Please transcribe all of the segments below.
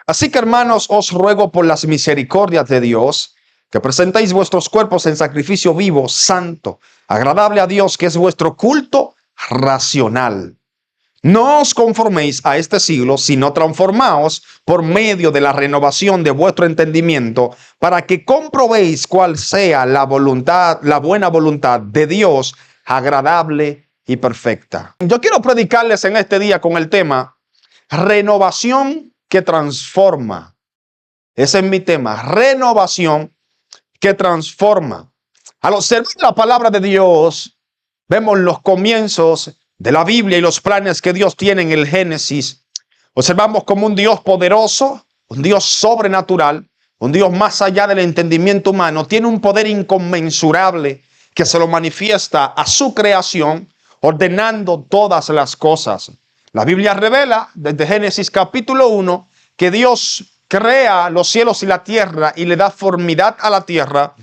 Así que, hermanos, os ruego por las misericordias de Dios, que presentéis vuestros cuerpos en sacrificio vivo, santo, agradable a Dios, que es vuestro culto racional. No os conforméis a este siglo, sino transformaos por medio de la renovación de vuestro entendimiento, para que comprobéis cuál sea la buena voluntad de Dios, agradable y perfecta. Yo quiero predicarles en este día con el tema renovación que transforma. Ese es mi tema, renovación que transforma. Al observar la palabra de Dios, vemos los comienzos de la Biblia y los planes que Dios tiene en el Génesis. Observamos como un Dios poderoso, un Dios sobrenatural, un Dios más allá del entendimiento humano, tiene un poder inconmensurable que se lo manifiesta a su creación, ordenando todas las cosas. La Biblia revela desde Génesis capítulo 1 que Dios crea los cielos y la tierra y le da formidad a la tierra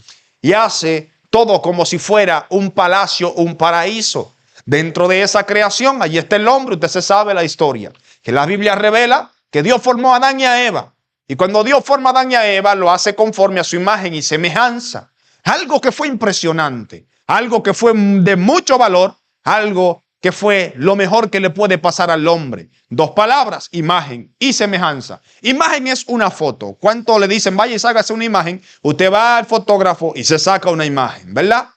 y hace todo como si fuera un palacio, un paraíso. Dentro de esa creación, allí está el hombre. Usted se sabe la historia, que la Biblia revela que Dios formó a Adán y a Eva. Y cuando Dios forma a Adán y a Eva, lo hace conforme a su imagen y semejanza. Algo que fue impresionante, algo que fue de mucho valor, algo que fue lo mejor que le puede pasar al hombre. Dos palabras, imagen y semejanza. Imagen es una foto. ¿Cuánto le dicen, vaya y sácase una imagen? Usted va al fotógrafo y se saca una imagen, ¿verdad?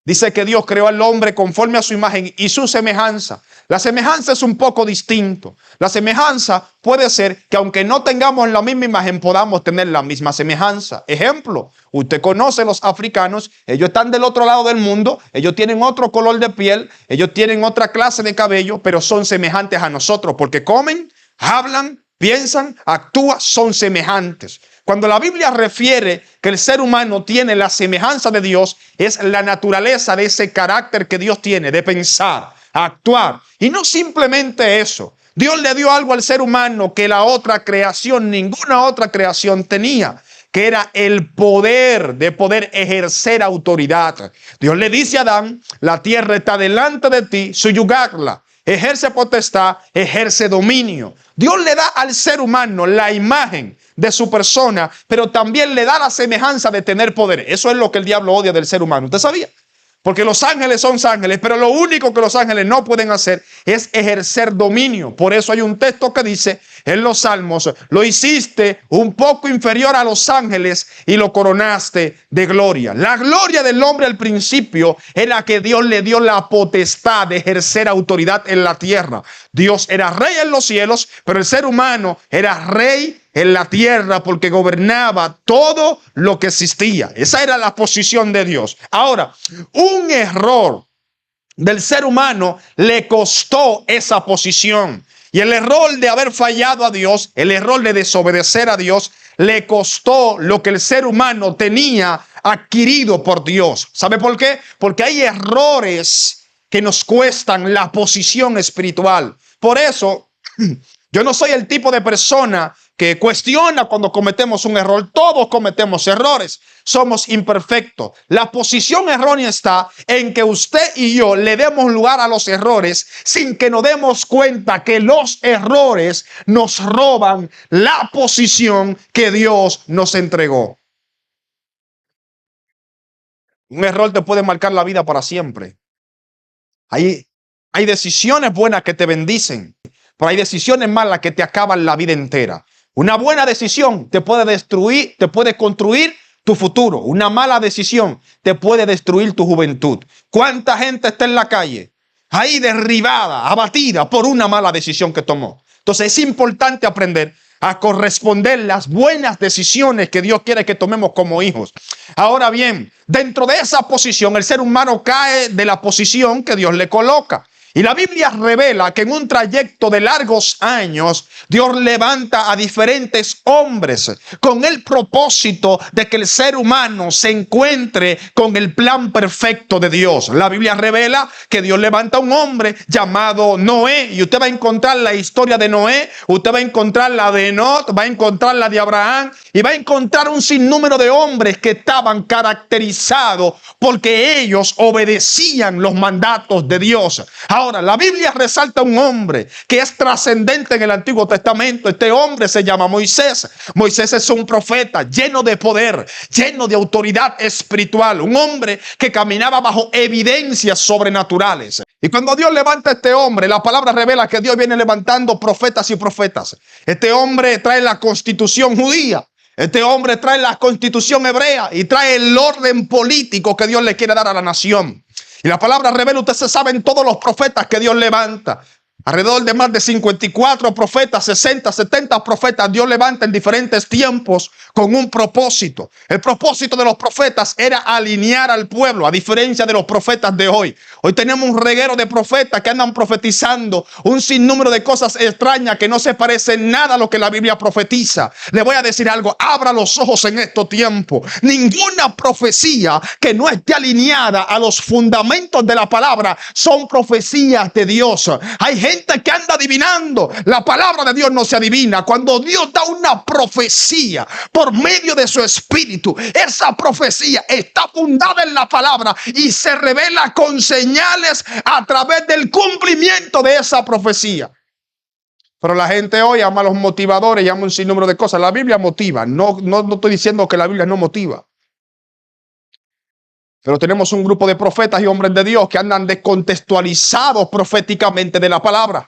Dice que Dios creó al hombre conforme a su imagen y su semejanza. La semejanza es un poco distinto. La semejanza puede ser que aunque no tengamos la misma imagen, podamos tener la misma semejanza. Ejemplo, usted conoce los africanos, ellos están del otro lado del mundo, ellos tienen otro color de piel, ellos tienen otra clase de cabello, pero son semejantes a nosotros porque comen, hablan, piensan, actúan, son semejantes. Cuando la Biblia refiere que el ser humano tiene la semejanza de Dios, es la naturaleza de ese carácter que Dios tiene, de pensar, actuar. Y no simplemente eso. Dios le dio algo al ser humano que la otra creación, ninguna otra creación tenía, que era el poder de poder ejercer autoridad. Dios le dice a Adán, la tierra está delante de ti, subyugarla. Ejerce potestad, ejerce dominio. Dios le da al ser humano la imagen de su persona, pero también le da la semejanza de tener poder. Eso es lo que el diablo odia del ser humano. ¿Usted sabía? Porque los ángeles son ángeles, pero lo único que los ángeles no pueden hacer es ejercer dominio. Por eso hay un texto que dice en los Salmos, lo hiciste un poco inferior a los ángeles y lo coronaste de gloria. La gloria del hombre al principio es la que Dios le dio la potestad de ejercer autoridad en la tierra. Dios era rey en los cielos, pero el ser humano era rey en la tierra porque gobernaba todo lo que existía. Esa era la posición de Dios. Ahora, un error del ser humano le costó esa posición. Y el error de haber fallado a Dios, el error de desobedecer a Dios, le costó lo que el ser humano tenía adquirido por Dios. ¿Sabe por qué? Porque hay errores que nos cuestan la posición espiritual. Por eso, yo no soy el tipo de persona que cuestiona cuando cometemos un error. Todos cometemos errores. Somos imperfectos. La posición errónea está en que usted y yo le demos lugar a los errores sin que nos demos cuenta que los errores nos roban la posición que Dios nos entregó. Un error te puede marcar la vida para siempre. Hay decisiones buenas que te bendicen, pero hay decisiones malas que te acaban la vida entera. Una buena decisión te puede destruir, te puede construir tu futuro. Una mala decisión te puede destruir tu juventud. ¿Cuánta gente está en la calle ahí derribada, abatida por una mala decisión que tomó? Entonces es importante aprender a corresponder las buenas decisiones que Dios quiere que tomemos como hijos. Ahora bien, dentro de esa posición, el ser humano cae de la posición que Dios le coloca. Y la Biblia revela que en un trayecto de largos años, Dios levanta a diferentes hombres con el propósito de que el ser humano se encuentre con el plan perfecto de Dios. La Biblia revela que Dios levanta a un hombre llamado Noé, y usted va a encontrar la historia de Noé, usted va a encontrar la de Enoc, va a encontrar la de Abraham, y va a encontrar un sinnúmero de hombres que estaban caracterizados porque ellos obedecían los mandatos de Dios. Ahora, la Biblia resalta un hombre que es trascendente en el Antiguo Testamento. Este hombre se llama Moisés. Moisés es un profeta lleno de poder, lleno de autoridad espiritual. Un hombre que caminaba bajo evidencias sobrenaturales. Y cuando Dios levanta a este hombre, la palabra revela que Dios viene levantando profetas y profetas. Este hombre trae la constitución judía. Este hombre trae la constitución hebrea y trae el orden político que Dios le quiere dar a la nación. Y la palabra revela, usted se sabe, en todos los profetas que Dios levanta. Alrededor de más de 54 profetas, 60, 70 profetas Dios levanta en diferentes tiempos con un propósito. El propósito de los profetas era alinear al pueblo, a diferencia de los profetas de hoy. Hoy tenemos un reguero de profetas que andan profetizando un sinnúmero de cosas extrañas que no se parecen nada a lo que la Biblia profetiza. Le voy a decir algo, abra los ojos en estos tiempos. Ninguna profecía que no esté alineada a los fundamentos de la palabra son profecías de Dios. Hay gente que anda adivinando. La palabra de Dios no se adivina. Cuando Dios da una profecía por medio de su espíritu, esa profecía está fundada en la palabra y se revela con señales a través del cumplimiento de esa profecía. Pero la gente hoy ama a los motivadores, llama un sinnúmero de cosas. La Biblia motiva. No estoy diciendo que la Biblia no motiva. Pero tenemos un grupo de profetas y hombres de Dios que andan descontextualizados proféticamente de la palabra.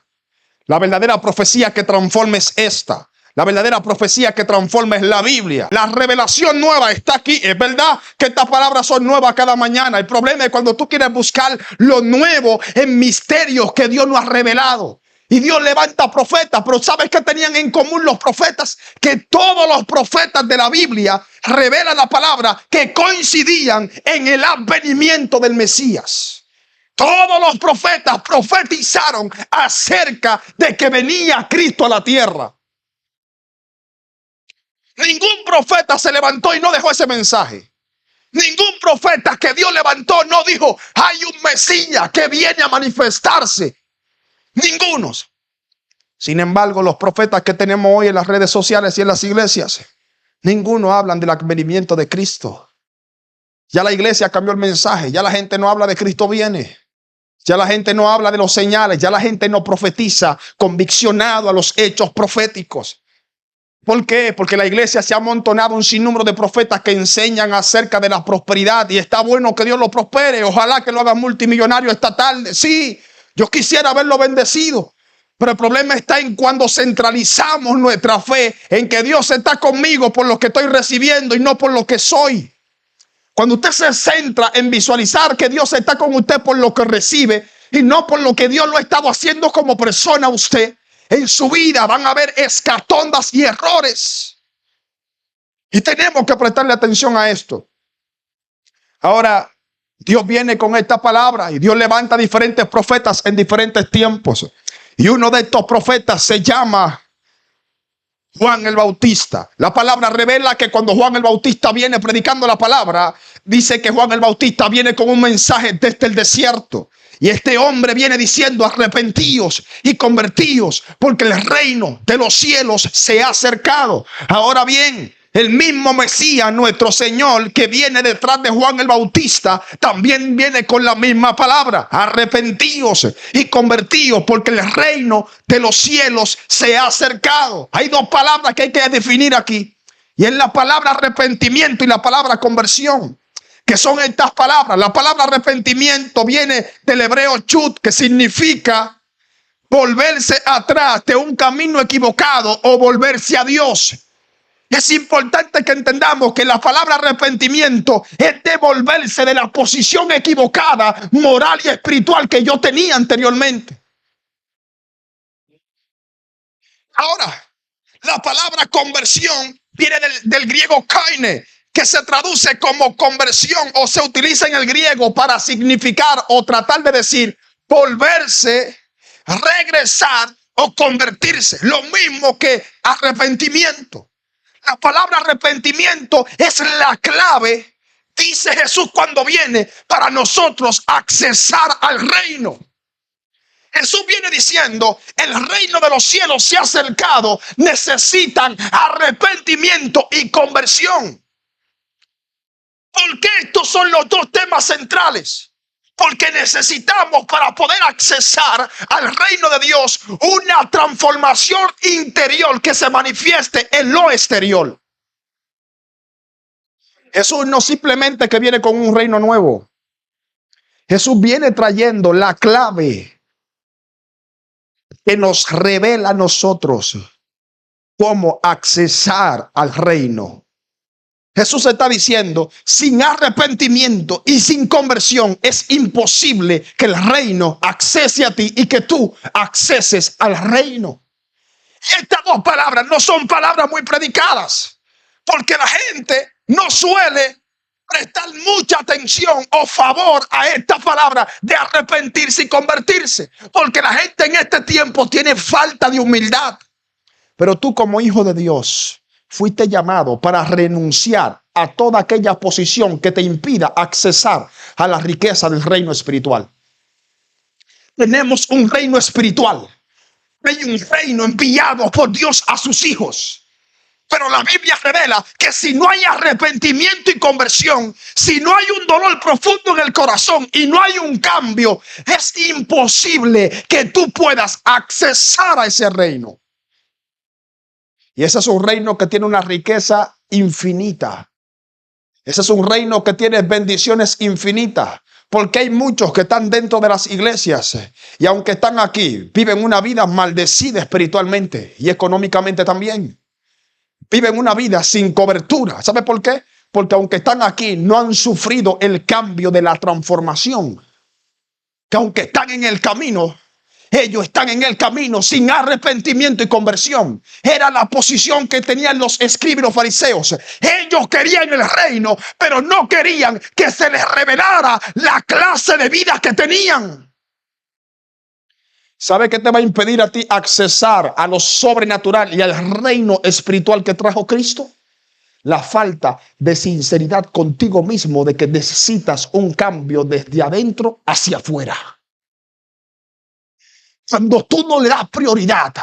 La verdadera profecía que transforma es esta. La verdadera profecía que transforma es la Biblia. La revelación nueva está aquí. Es verdad que estas palabras son nuevas cada mañana. El problema es cuando tú quieres buscar lo nuevo en misterios que Dios no ha revelado. Y Dios levanta profetas, pero ¿sabes qué tenían en común los profetas? Que todos los profetas de la Biblia revelan la palabra que coincidían en el advenimiento del Mesías. Todos los profetas profetizaron acerca de que venía Cristo a la tierra. Ningún profeta se levantó y no dejó ese mensaje. Ningún profeta que Dios levantó no dijo, hay un Mesías que viene a manifestarse. Ningunos. Sin embargo, los profetas que tenemos hoy en las redes sociales y en las iglesias, ninguno hablan del advenimiento de Cristo. Ya la iglesia cambió el mensaje. Ya la gente no habla de Cristo viene. Ya la gente no habla de los señales. Ya la gente no profetiza conviccionado a los hechos proféticos. ¿Por qué? Porque la iglesia se ha amontonado un sinnúmero de profetas que enseñan acerca de la prosperidad. Y está bueno que Dios lo prospere. Ojalá que lo haga multimillonario esta tarde. Sí. Yo quisiera verlo bendecido, pero el problema está en cuando centralizamos nuestra fe en que Dios está conmigo por lo que estoy recibiendo y no por lo que soy. Cuando usted se centra en visualizar que Dios está con usted por lo que recibe y no por lo que Dios lo ha estado haciendo como persona usted, en su vida van a haber escatombas y errores. Y tenemos que prestarle atención a esto. Ahora, Dios viene con esta palabra y Dios levanta diferentes profetas en diferentes tiempos. Y uno de estos profetas se llama Juan el Bautista. La palabra revela que cuando Juan el Bautista viene predicando la palabra, dice que Juan el Bautista viene con un mensaje desde el desierto. Y este hombre viene diciendo, arrepentíos y convertíos, porque el reino de los cielos se ha acercado. Ahora bien, el mismo Mesías, nuestro Señor, que viene detrás de Juan el Bautista, también viene con la misma palabra. Arrepentíos y convertíos, porque el reino de los cielos se ha acercado. Hay dos palabras que hay que definir aquí. Y es la palabra arrepentimiento y la palabra conversión. Que son estas palabras. La palabra arrepentimiento viene del hebreo chut, que significa volverse atrás de un camino equivocado o volverse a Dios. Es importante que entendamos que la palabra arrepentimiento es devolverse de la posición equivocada, moral y espiritual que yo tenía anteriormente. Ahora, la palabra conversión viene del griego kaine, que se traduce como conversión o se utiliza en el griego para significar o tratar de decir volverse, regresar o convertirse. Lo mismo que arrepentimiento. La palabra arrepentimiento es la clave, dice Jesús cuando viene, para nosotros accesar al reino. Jesús viene diciendo, el reino de los cielos se ha acercado, necesitan arrepentimiento y conversión. ¿Por qué estos son los dos temas centrales? Porque necesitamos, para poder accesar al reino de Dios, una transformación interior que se manifieste en lo exterior. Jesús no simplemente que viene con un reino nuevo. Jesús viene trayendo la clave que nos revela a nosotros cómo accesar al reino. Jesús está diciendo, sin arrepentimiento y sin conversión es imposible que el reino accese a ti y que tú acceses al reino. Y estas dos palabras no son palabras muy predicadas, porque la gente no suele prestar mucha atención o favor a esta palabra de arrepentirse y convertirse, porque la gente en este tiempo tiene falta de humildad. Pero tú, como hijo de Dios, fuiste llamado para renunciar a toda aquella posición que te impida accesar a la riqueza del reino espiritual. Tenemos un reino espiritual. Hay un reino enviado por Dios a sus hijos. Pero la Biblia revela que si no hay arrepentimiento y conversión, si no hay un dolor profundo en el corazón y no hay un cambio, es imposible que tú puedas accesar a ese reino. Y ese es un reino que tiene una riqueza infinita. Ese es un reino que tiene bendiciones infinitas. Porque hay muchos que están dentro de las iglesias y aunque están aquí, viven una vida maldecida espiritualmente y económicamente también. Viven una vida sin cobertura. ¿Sabe por qué? Porque aunque están aquí, no han sufrido el cambio de la transformación. Que aunque están en el camino, ellos están en el camino sin arrepentimiento y conversión. Era la posición que tenían los escribas y los fariseos. Ellos querían el reino, pero no querían que se les revelara la clase de vida que tenían. ¿Sabe qué te va a impedir a ti accesar a lo sobrenatural y al reino espiritual que trajo Cristo? La falta de sinceridad contigo mismo, de que necesitas un cambio desde adentro hacia afuera. Cuando tú no le das prioridad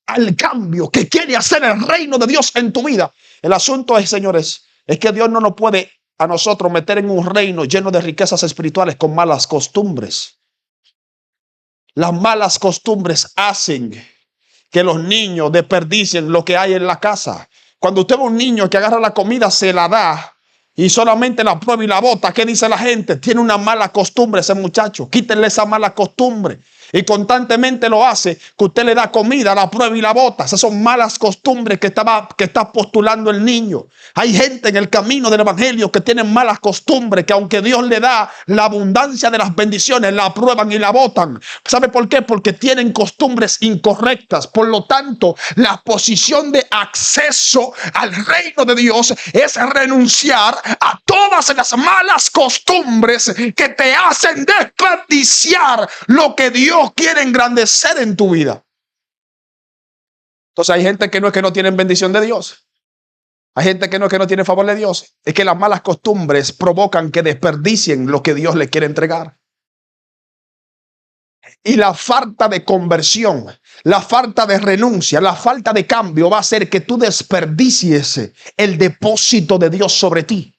al cambio que quiere hacer el reino de Dios en tu vida, el asunto es, señores, es que Dios no nos puede a nosotros meter en un reino lleno de riquezas espirituales con malas costumbres. Las malas costumbres hacen que los niños desperdicien lo que hay en la casa. Cuando usted ve un niño que agarra la comida, se la da y solamente la prueba y la bota, ¿qué dice la gente? Tiene una mala costumbre ese muchacho. Quítenle esa mala costumbre. Y constantemente lo hace, que usted le da comida, la prueba y la bota. Esas son malas costumbres que está postulando el niño. Hay gente en el camino del evangelio que tienen malas costumbres, que aunque Dios le da la abundancia de las bendiciones, la prueban y la botan. ¿Sabe por qué? Porque tienen costumbres incorrectas. Por lo tanto, la posición de acceso al reino de Dios es renunciar a todas las malas costumbres que te hacen desperdiciar lo que Dios quiere engrandecer en tu vida. Entonces hay gente que no es que no tienen bendición de Dios. Hay gente que no es que no tiene favor de Dios. Es que las malas costumbres provocan que desperdicien lo que Dios le quiere entregar. Y la falta de conversión, la falta de renuncia, la falta de cambio va a hacer que tú desperdicies el depósito de Dios sobre ti.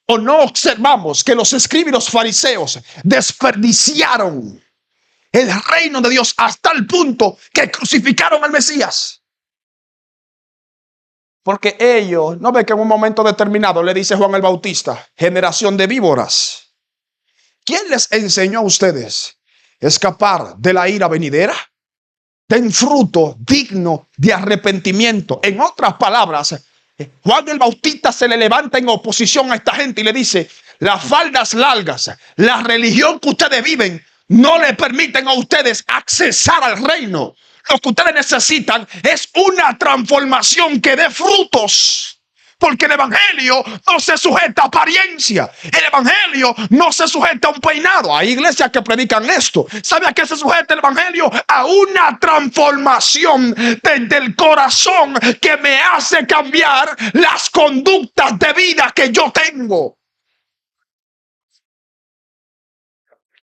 ¿O no observamos que los escribas y los fariseos desperdiciaron el reino de Dios hasta el punto que crucificaron al Mesías? Porque ellos, ¿no ve que en un momento determinado le dice Juan el Bautista, generación de víboras? ¿Quién les enseñó a ustedes escapar de la ira venidera? Den fruto digno de arrepentimiento. En otras palabras, Juan el Bautista se le levanta en oposición a esta gente y le dice, las faldas largas, la religión que ustedes viven, no le permiten a ustedes accesar al reino. Lo que ustedes necesitan es una transformación que dé frutos. Porque el evangelio no se sujeta a apariencia. El evangelio no se sujeta a un peinado. Hay iglesias que predican esto. ¿Sabe a qué se sujeta el evangelio? A una transformación desde el corazón que me hace cambiar las conductas de vida que yo tengo.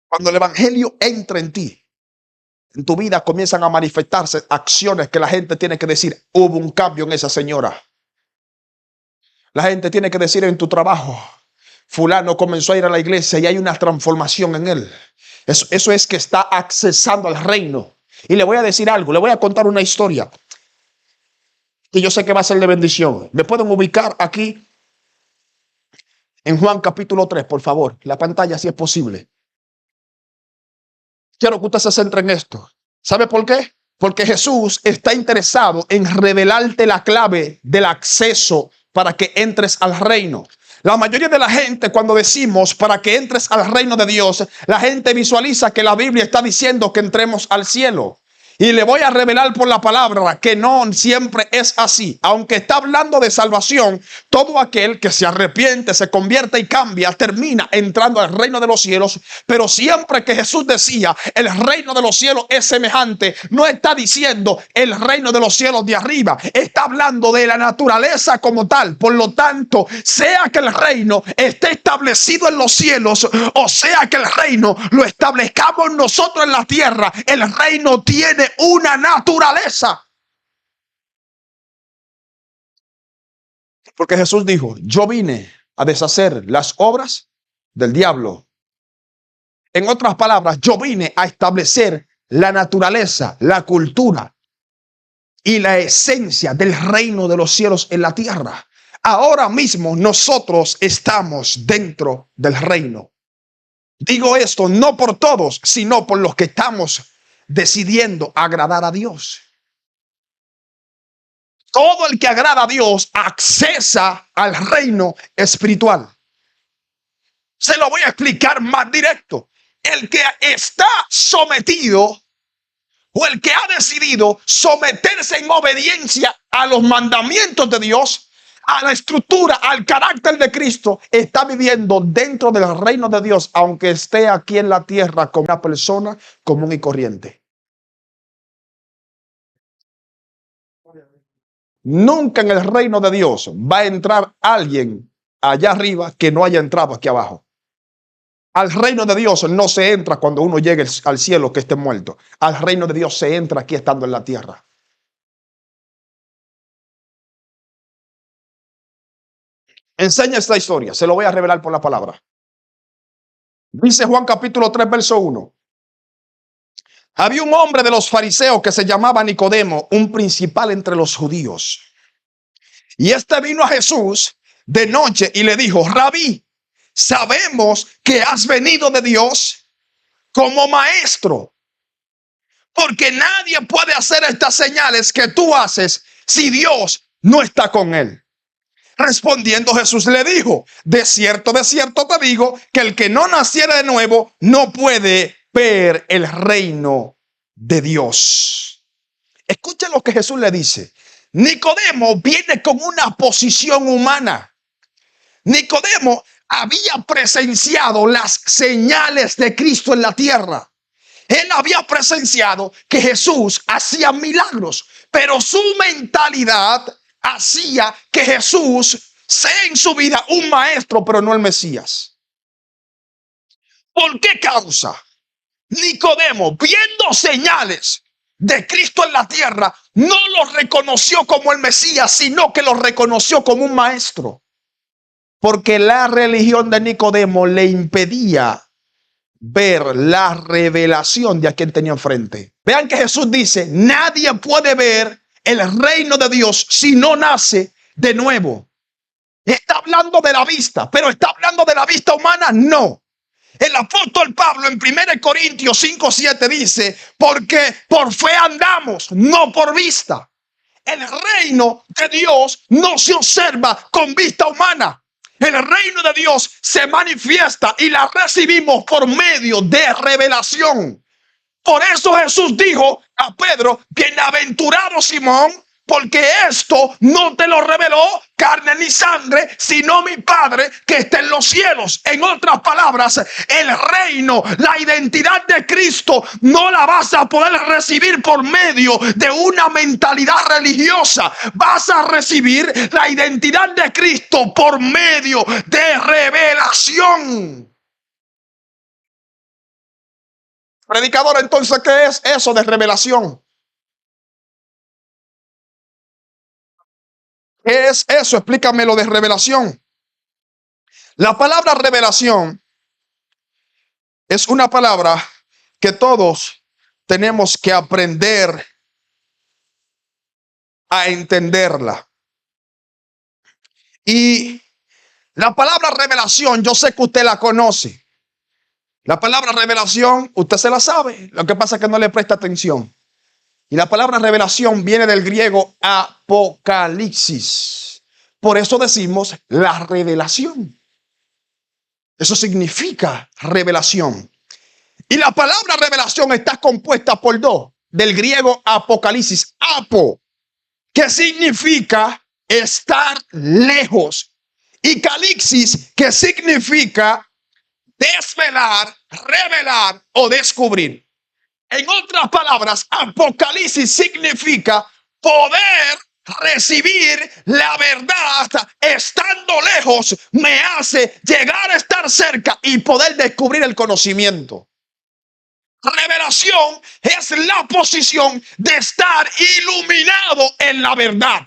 Cuando el evangelio entra en ti, en tu vida comienzan a manifestarse acciones que la gente tiene que decir, hubo un cambio en esa señora. La gente tiene que decir en tu trabajo, fulano comenzó a ir a la iglesia y hay una transformación en él. Eso es que está accesando al reino. Y le voy a decir algo, le voy a contar una historia que yo sé que va a ser de bendición. ¿Me pueden ubicar aquí en Juan capítulo 3, por favor? La pantalla, si es posible. Quiero que usted se centre en esto. ¿Sabe por qué? Porque Jesús está interesado en revelarte la clave del acceso para que entres al reino. La mayoría de la gente, cuando decimos para que entres al reino de Dios, la gente visualiza que la Biblia está diciendo que entremos al cielo. Y le voy a revelar por la palabra que no siempre es así. Aunque está hablando de salvación, todo aquel que se arrepiente, se convierte y cambia, termina entrando al reino de los cielos. Pero siempre que Jesús decía el reino de los cielos es semejante, no está diciendo el reino de los cielos de arriba. Está hablando de la naturaleza como tal. Por lo tanto, sea que el reino esté establecido en los cielos o sea que el reino lo establezcamos nosotros en la tierra, el reino tiene una naturaleza. Porque Jesús dijo, yo vine a deshacer las obras del diablo. En otras palabras, yo vine a establecer la naturaleza, la cultura y la esencia del reino de los cielos en la tierra. Ahora mismo nosotros estamos dentro del reino. Digo esto no por todos, sino por los que estamos decidiendo agradar a Dios. Todo el que agrada a Dios accesa al reino espiritual. Se lo voy a explicar más directo. El que está sometido o el que ha decidido someterse en obediencia a los mandamientos de Dios, a la estructura, al carácter de Cristo, está viviendo dentro del reino de Dios, aunque esté aquí en la tierra como una persona común y corriente. Nunca en el reino de Dios va a entrar alguien allá arriba que no haya entrado aquí abajo. Al reino de Dios no se entra cuando uno llegue al cielo que esté muerto. Al reino de Dios se entra aquí estando en la tierra. Enseña esta historia, se lo voy a revelar por la palabra. Dice Juan capítulo 3, verso 1. Había un hombre de los fariseos que se llamaba Nicodemo, un principal entre los judíos. Y este vino a Jesús de noche y le dijo, Rabí, sabemos que has venido de Dios como maestro, porque nadie puede hacer estas señales que tú haces si Dios no está con él. Respondiendo Jesús le dijo, de cierto te digo que el que no naciera de nuevo no puede ver el reino de Dios. Escuchen lo que Jesús le dice. Nicodemo viene con una posición humana. Nicodemo había presenciado las señales de Cristo en la tierra. Él había presenciado que Jesús hacía milagros, pero su mentalidad hacía que Jesús sea en su vida un maestro, pero no el Mesías. ¿Por qué causa? Nicodemo, viendo señales de Cristo en la tierra, no lo reconoció como el Mesías, sino que lo reconoció como un maestro. Porque la religión de Nicodemo le impedía ver la revelación de a quien tenía enfrente. Vean que Jesús dice, nadie puede ver el reino de Dios si no nace de nuevo. Está hablando de la vista, pero está hablando de la vista humana, no. El apóstol Pablo en 1 Corintios 5:7 dice, porque por fe andamos, no por vista. El reino de Dios no se observa con vista humana. El reino de Dios se manifiesta y la recibimos por medio de revelación. Por eso Jesús dijo a Pedro, bienaventurado Simón, porque esto no te lo reveló carne ni sangre, sino mi Padre que está en los cielos. En otras palabras, el reino, la identidad de Cristo no la vas a poder recibir por medio de una mentalidad religiosa. Vas a recibir la identidad de Cristo por medio de revelación. Predicador, entonces, ¿qué es eso de revelación? ¿Qué es eso? Explícame lo de revelación. La palabra revelación es una palabra que todos tenemos que aprender a entenderla. Y la palabra revelación, yo sé que usted la conoce. La palabra revelación, usted se la sabe. Lo que pasa es que no le presta atención. Y la palabra revelación viene del griego apocalipsis. Por eso decimos la revelación. Eso significa revelación. Y la palabra revelación está compuesta por dos. Del griego apocalipsis, apo, que significa estar lejos. Y calixis, que significa desvelar, revelar o descubrir. En otras palabras, apocalipsis significa poder recibir la verdad estando lejos, me hace llegar a estar cerca y poder descubrir el conocimiento. Revelación es la posición de estar iluminado en la verdad.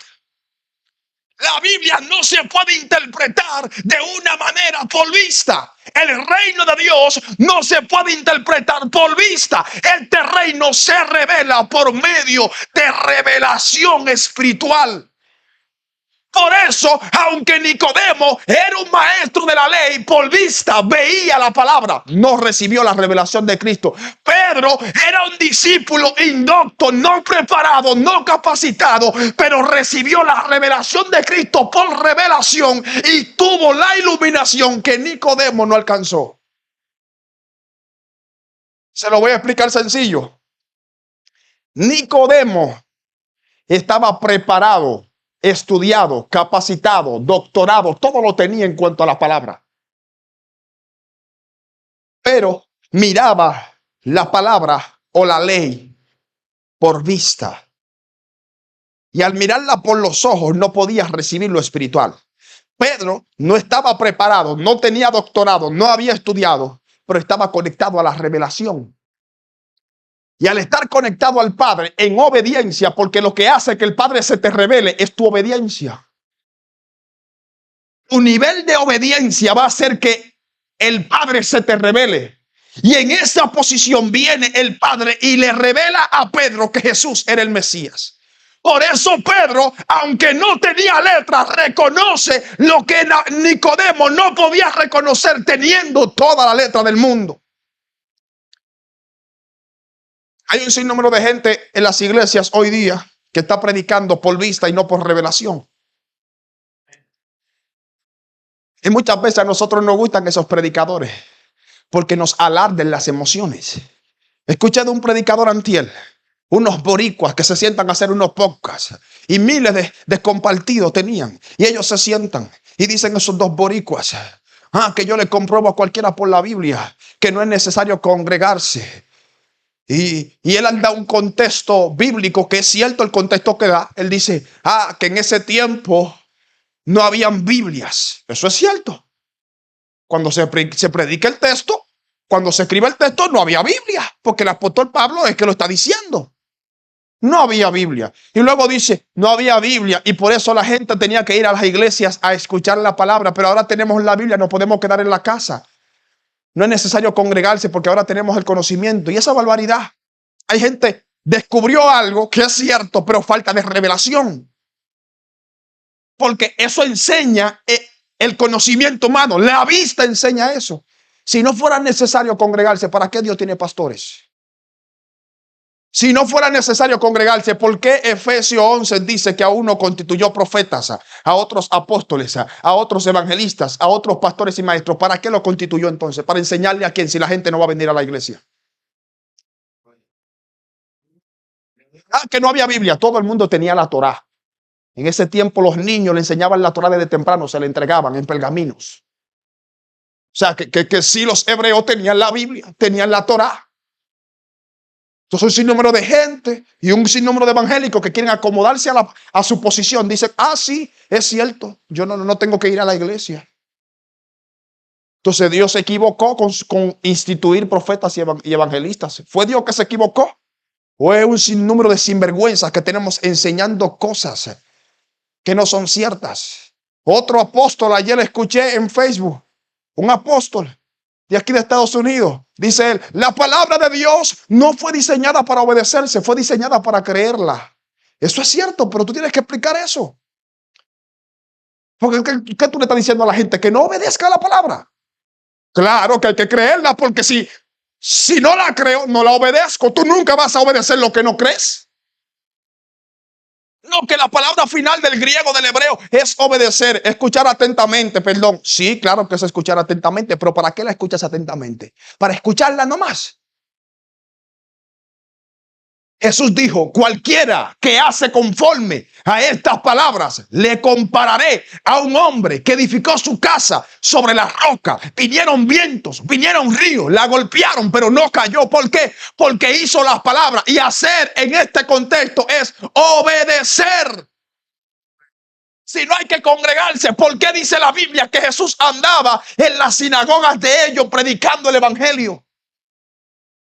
La Biblia no se puede interpretar de una manera por vista. El reino de Dios no se puede interpretar por vista. Este reino se revela por medio de revelación espiritual. Por eso, aunque Nicodemo era un maestro de la ley, por vista veía la palabra, no recibió la revelación de Cristo. Pedro era un discípulo indocto, no preparado, no capacitado, pero recibió la revelación de Cristo por revelación y tuvo la iluminación que Nicodemo no alcanzó. Se lo voy a explicar sencillo. Nicodemo estaba preparado, estudiado, capacitado, doctorado, todo lo tenía en cuanto a la palabra. Pero miraba la palabra o la ley por vista. Y al mirarla por los ojos no podía recibir lo espiritual. Pedro no estaba preparado, no tenía doctorado, no había estudiado, pero estaba conectado a la revelación. Y al estar conectado al Padre en obediencia, porque lo que hace que el Padre se te revele es tu obediencia. Tu nivel de obediencia va a hacer que el Padre se te revele. Y en esa posición viene el Padre y le revela a Pedro que Jesús era el Mesías. Por eso Pedro, aunque no tenía letras, reconoce lo que Nicodemo no podía reconocer teniendo toda la letra del mundo. Hay un sinnúmero de gente en las iglesias hoy día que está predicando por vista y no por revelación. Y muchas veces a nosotros nos gustan esos predicadores porque nos alarden las emociones. Escuché de un predicador antier, unos boricuas que se sientan a hacer unos podcasts y miles de compartidos tenían. Y ellos se sientan y dicen esos dos boricuas, que yo le compruebo a cualquiera por la Biblia que no es necesario congregarse. Y él da un contexto bíblico que es cierto el contexto que da. Él dice, que en ese tiempo no habían Biblias. Eso es cierto. Cuando se predica el texto, cuando se escribe el texto, no había Biblia. Porque el apóstol Pablo es que lo está diciendo. No había Biblia. Y luego dice, no había Biblia. Y por eso la gente tenía que ir a las iglesias a escuchar la palabra. Pero ahora tenemos la Biblia, no podemos quedar en la casa. No es necesario congregarse porque ahora tenemos el conocimiento. Y esa barbaridad. Hay gente descubrió algo que es cierto, pero falta de revelación. Porque eso enseña el conocimiento humano. La vista enseña eso. Si no fuera necesario congregarse, ¿para qué Dios tiene pastores? Si no fuera necesario congregarse, ¿por qué Efesios 11 dice que a uno constituyó profetas, a otros apóstoles, a otros evangelistas, a otros pastores y maestros? ¿Para qué lo constituyó entonces? ¿Para enseñarle a quién si la gente no va a venir a la iglesia? Que no había Biblia, todo el mundo tenía la Torá. En ese tiempo los niños le enseñaban la Torá desde temprano, se le entregaban en pergaminos. O sea, que sí los hebreos tenían la Biblia, tenían la Torá. Entonces un sinnúmero de gente y un sinnúmero de evangélicos que quieren acomodarse a su posición. Dicen, sí, es cierto, yo no tengo que ir a la iglesia. Entonces Dios se equivocó con instituir profetas y evangelistas. ¿Fue Dios que se equivocó? ¿O es un sinnúmero de sinvergüenzas que tenemos enseñando cosas que no son ciertas? Otro apóstol ayer escuché en Facebook un apóstol de aquí de Estados Unidos. Dice él, la palabra de Dios no fue diseñada para obedecerse, fue diseñada para creerla. Eso es cierto, pero tú tienes que explicar eso. Porque ¿qué tú le estás diciendo a la gente? Que no obedezca a la palabra. Claro que hay que creerla, porque si no la creo, no la obedezco. Tú nunca vas a obedecer lo que no crees. No, que la palabra final del griego, del hebreo, es obedecer, escuchar atentamente, perdón. Sí, claro que es escuchar atentamente, pero ¿para qué la escuchas atentamente? Para escucharla nomás. Jesús dijo, cualquiera que hace conforme a estas palabras, le compararé a un hombre que edificó su casa sobre la roca. Vinieron vientos, vinieron ríos, la golpearon, pero no cayó. ¿Por qué? Porque hizo las palabras. Y hacer en este contexto es obedecer. Si no hay que congregarse, ¿por qué dice la Biblia que Jesús andaba en las sinagogas de ellos predicando el evangelio?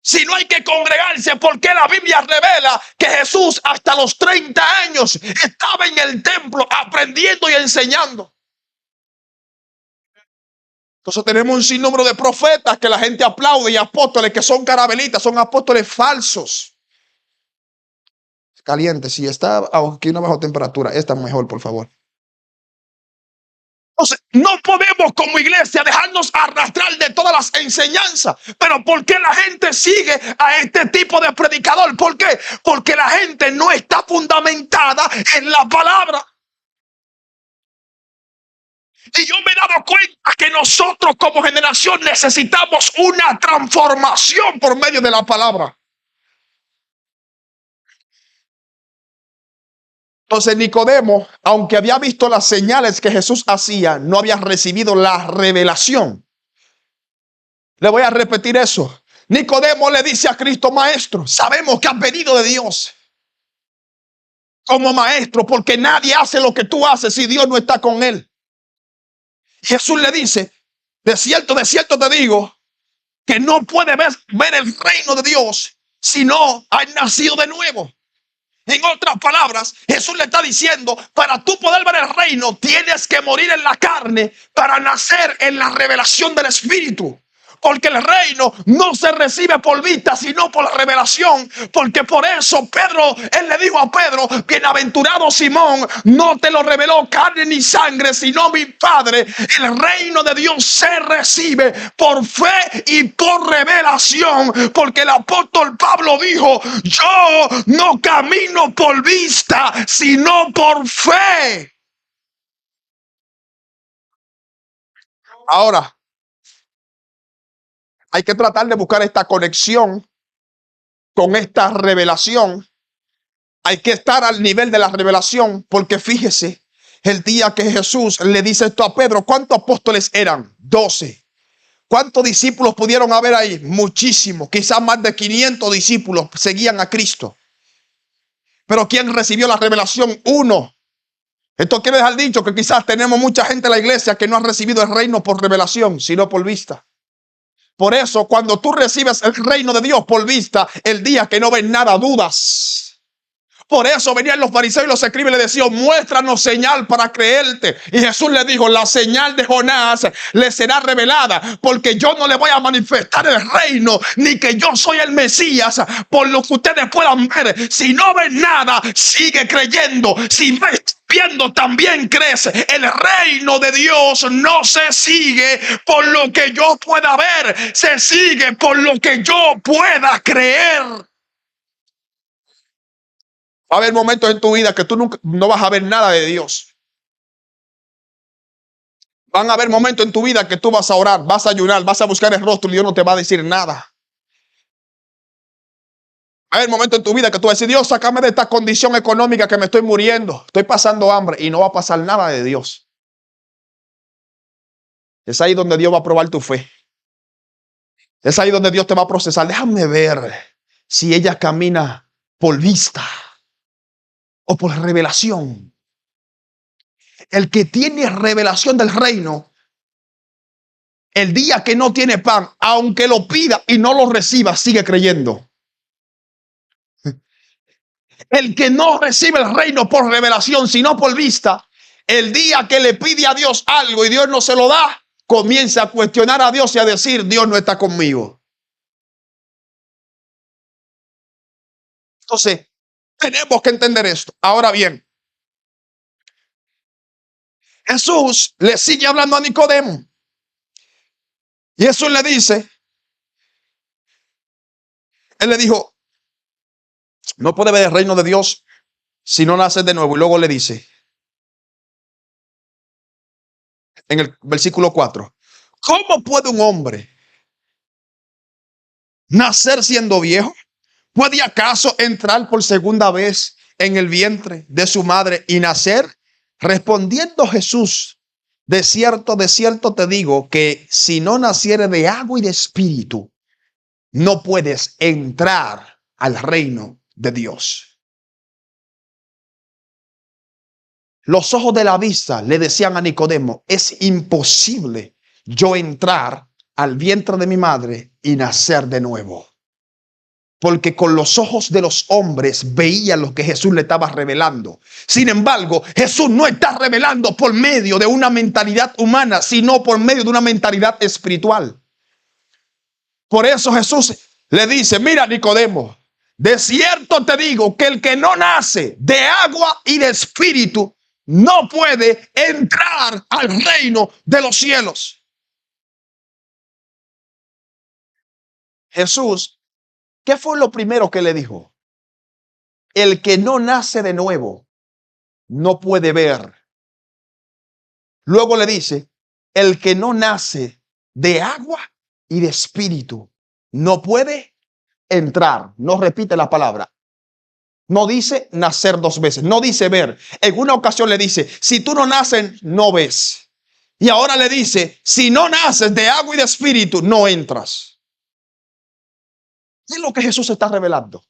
Si no hay que congregarse, ¿por qué la Biblia revela que Jesús hasta los 30 años estaba en el templo aprendiendo y enseñando? Entonces tenemos un sinnúmero de profetas que la gente aplaude y apóstoles que son carabelitas, son apóstoles falsos. Caliente, si está aquí una baja temperatura, esta mejor, por favor. Entonces, no podemos como iglesia dejarnos arrastrar de todas las enseñanzas. Pero ¿por qué la gente sigue a este tipo de predicador? ¿Por qué? Porque la gente no está fundamentada en la palabra. Y yo me he dado cuenta que nosotros como generación necesitamos una transformación por medio de la palabra. Entonces Nicodemo, aunque había visto las señales que Jesús hacía, no había recibido la revelación. Le voy a repetir eso. Nicodemo le dice a Cristo, maestro, sabemos que has venido de Dios como maestro, porque nadie hace lo que tú haces si Dios no está con él. Jesús le dice, de cierto te digo, que no puede ver el reino de Dios si no has nacido de nuevo. En otras palabras, Jesús le está diciendo, para tú poder ver el reino, tienes que morir en la carne para nacer en la revelación del Espíritu. Porque el reino no se recibe por vista, sino por la revelación. Porque por eso Pedro, él le dijo a Pedro, bienaventurado Simón, no te lo reveló carne ni sangre, sino mi Padre. El reino de Dios se recibe por fe y por revelación. Porque el apóstol Pablo dijo, yo no camino por vista, sino por fe. Ahora, hay que tratar de buscar esta conexión con esta revelación. Hay que estar al nivel de la revelación, porque fíjese, el día que Jesús le dice esto a Pedro, ¿cuántos apóstoles eran? 12. ¿Cuántos discípulos pudieron haber ahí? Muchísimos, quizás más de 500 discípulos seguían a Cristo. Pero ¿quién recibió la revelación? Uno. Esto quiere dejar dicho que quizás tenemos mucha gente en la iglesia que no ha recibido el reino por revelación, sino por vista. Por eso, cuando tú recibes el reino de Dios por vista, el día que no ves nada, dudas. Por eso venían los fariseos y los escribas y le decían, muéstranos señal para creerte. Y Jesús le dijo, la señal de Jonás le será revelada, porque yo no le voy a manifestar el reino, ni que yo soy el Mesías, por lo que ustedes puedan ver. Si no ves nada, sigue creyendo. Si ves viendo, también crees. El reino de Dios no se sigue por lo que yo pueda ver, se sigue por lo que yo pueda creer. Va a haber momentos en tu vida que tú no vas a ver nada de Dios. Van a haber momentos en tu vida que tú vas a orar, vas a ayunar, vas a buscar el rostro y Dios no te va a decir nada. Va a haber momentos en tu vida que tú vas a decir, Dios, sácame de esta condición económica que me estoy muriendo, estoy pasando hambre, y no va a pasar nada de Dios. Es ahí donde Dios va a probar tu fe. Es ahí donde Dios te va a procesar. Déjame ver si ella camina por vista o por revelación. El que tiene revelación del reino, el día que no tiene pan, aunque lo pida y no lo reciba, sigue creyendo. El que no recibe el reino por revelación, sino por vista, el día que le pide a Dios algo y Dios no se lo da, comienza a cuestionar a Dios y a decir, Dios no está conmigo. Entonces, tenemos que entender esto. Ahora bien, Jesús le sigue hablando a Nicodemo. Y Jesús le dice, él le dijo, no puede ver el reino de Dios si no naces de nuevo. Y luego le dice, en el versículo 4, ¿cómo puede un hombre nacer siendo viejo? ¿Puede acaso entrar por segunda vez en el vientre de su madre y nacer? Respondiendo Jesús, de cierto te digo que si no naciere de agua y de espíritu, no puedes entrar al reino de Dios. Los ojos de la vista le decían a Nicodemo, es imposible yo entrar al vientre de mi madre y nacer de nuevo. Porque con los ojos de los hombres veía lo que Jesús le estaba revelando. Sin embargo, Jesús no está revelando por medio de una mentalidad humana, sino por medio de una mentalidad espiritual. Por eso Jesús le dice, mira Nicodemo, de cierto te digo que el que no nace de agua y de espíritu no puede entrar al reino de los cielos. Jesús, ¿qué fue lo primero que le dijo? El que no nace de nuevo no puede ver. Luego le dice, el que no nace de agua y de espíritu no puede entrar. No repite la palabra. No dice nacer dos veces. No dice ver. En una ocasión le dice, si tú no naces, no ves. Y ahora le dice, si no naces de agua y de espíritu, no entras. ¿Qué es lo que Jesús está revelando?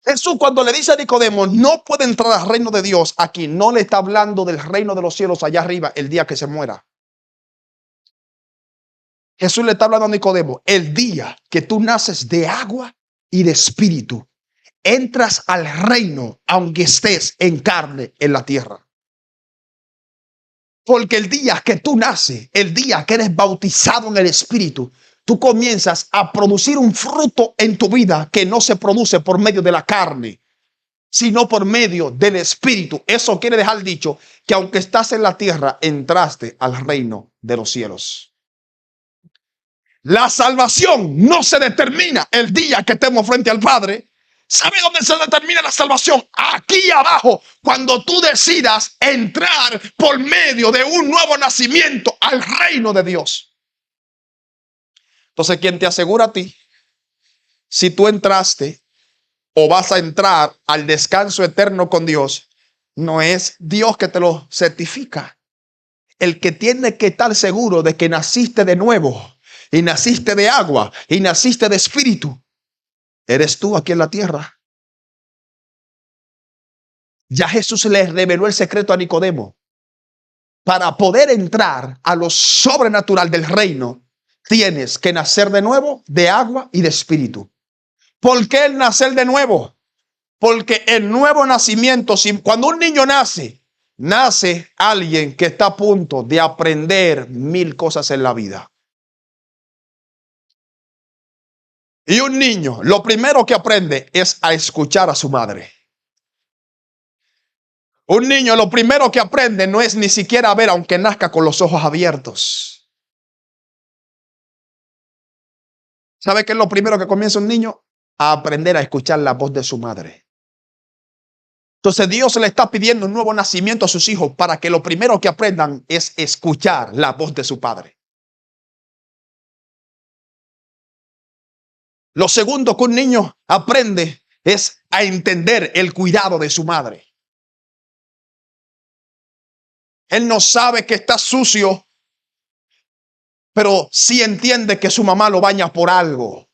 Jesús, cuando le dice a Nicodemo, no puede entrar al reino de Dios, aquí no le está hablando del reino de los cielos allá arriba el día que se muera. Jesús le está hablando a Nicodemo, el día que tú naces de agua y de espíritu, entras al reino aunque estés en carne en la tierra. Porque el día que tú naces, el día que eres bautizado en el espíritu, tú comienzas a producir un fruto en tu vida que no se produce por medio de la carne, sino por medio del espíritu. Eso quiere dejar dicho que aunque estás en la tierra, entraste al reino de los cielos. La salvación no se determina el día que estemos frente al Padre. ¿Sabe dónde se determina la salvación? Aquí abajo, cuando tú decidas entrar por medio de un nuevo nacimiento al reino de Dios. Entonces, ¿quién te asegura a ti si tú entraste o vas a entrar al descanso eterno con Dios? No es Dios que te lo certifica. El que tiene que estar seguro de que naciste de nuevo y naciste de agua y naciste de espíritu, eres tú aquí en la tierra. Ya Jesús le reveló el secreto a Nicodemo. Para poder entrar a lo sobrenatural del reino, tienes que nacer de nuevo de agua y de espíritu. ¿Por qué el nacer de nuevo? Porque el nuevo nacimiento, cuando un niño nace alguien que está a punto de aprender 1000 cosas en la vida. Y un niño, lo primero que aprende es a escuchar a su madre. Un niño lo primero que aprende no es ni siquiera ver, aunque nazca con los ojos abiertos. ¿Sabe qué es lo primero que comienza un niño? A aprender a escuchar la voz de su madre. Entonces Dios le está pidiendo un nuevo nacimiento a sus hijos para que lo primero que aprendan es escuchar la voz de su padre. Lo segundo que un niño aprende es a entender el cuidado de su madre. Él no sabe que está sucio, pero sí entiende que su mamá lo baña por algo.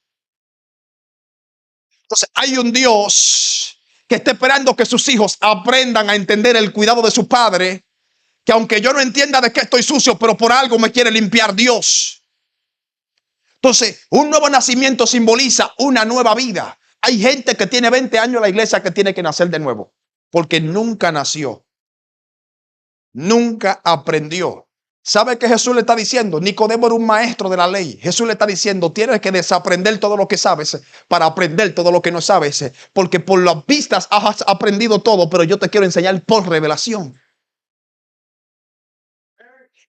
Entonces hay un Dios que está esperando que sus hijos aprendan a entender el cuidado de su padre, que aunque yo no entienda de qué estoy sucio, pero por algo me quiere limpiar Dios. Entonces, un nuevo nacimiento simboliza una nueva vida. Hay gente que tiene 20 años en la iglesia que tiene que nacer de nuevo, porque nunca nació, nunca aprendió. ¿Sabe qué Jesús le está diciendo? Nicodemo era un maestro de la ley. Jesús le está diciendo, tienes que desaprender todo lo que sabes para aprender todo lo que no sabes. Porque por las vistas has aprendido todo, pero yo te quiero enseñar por revelación.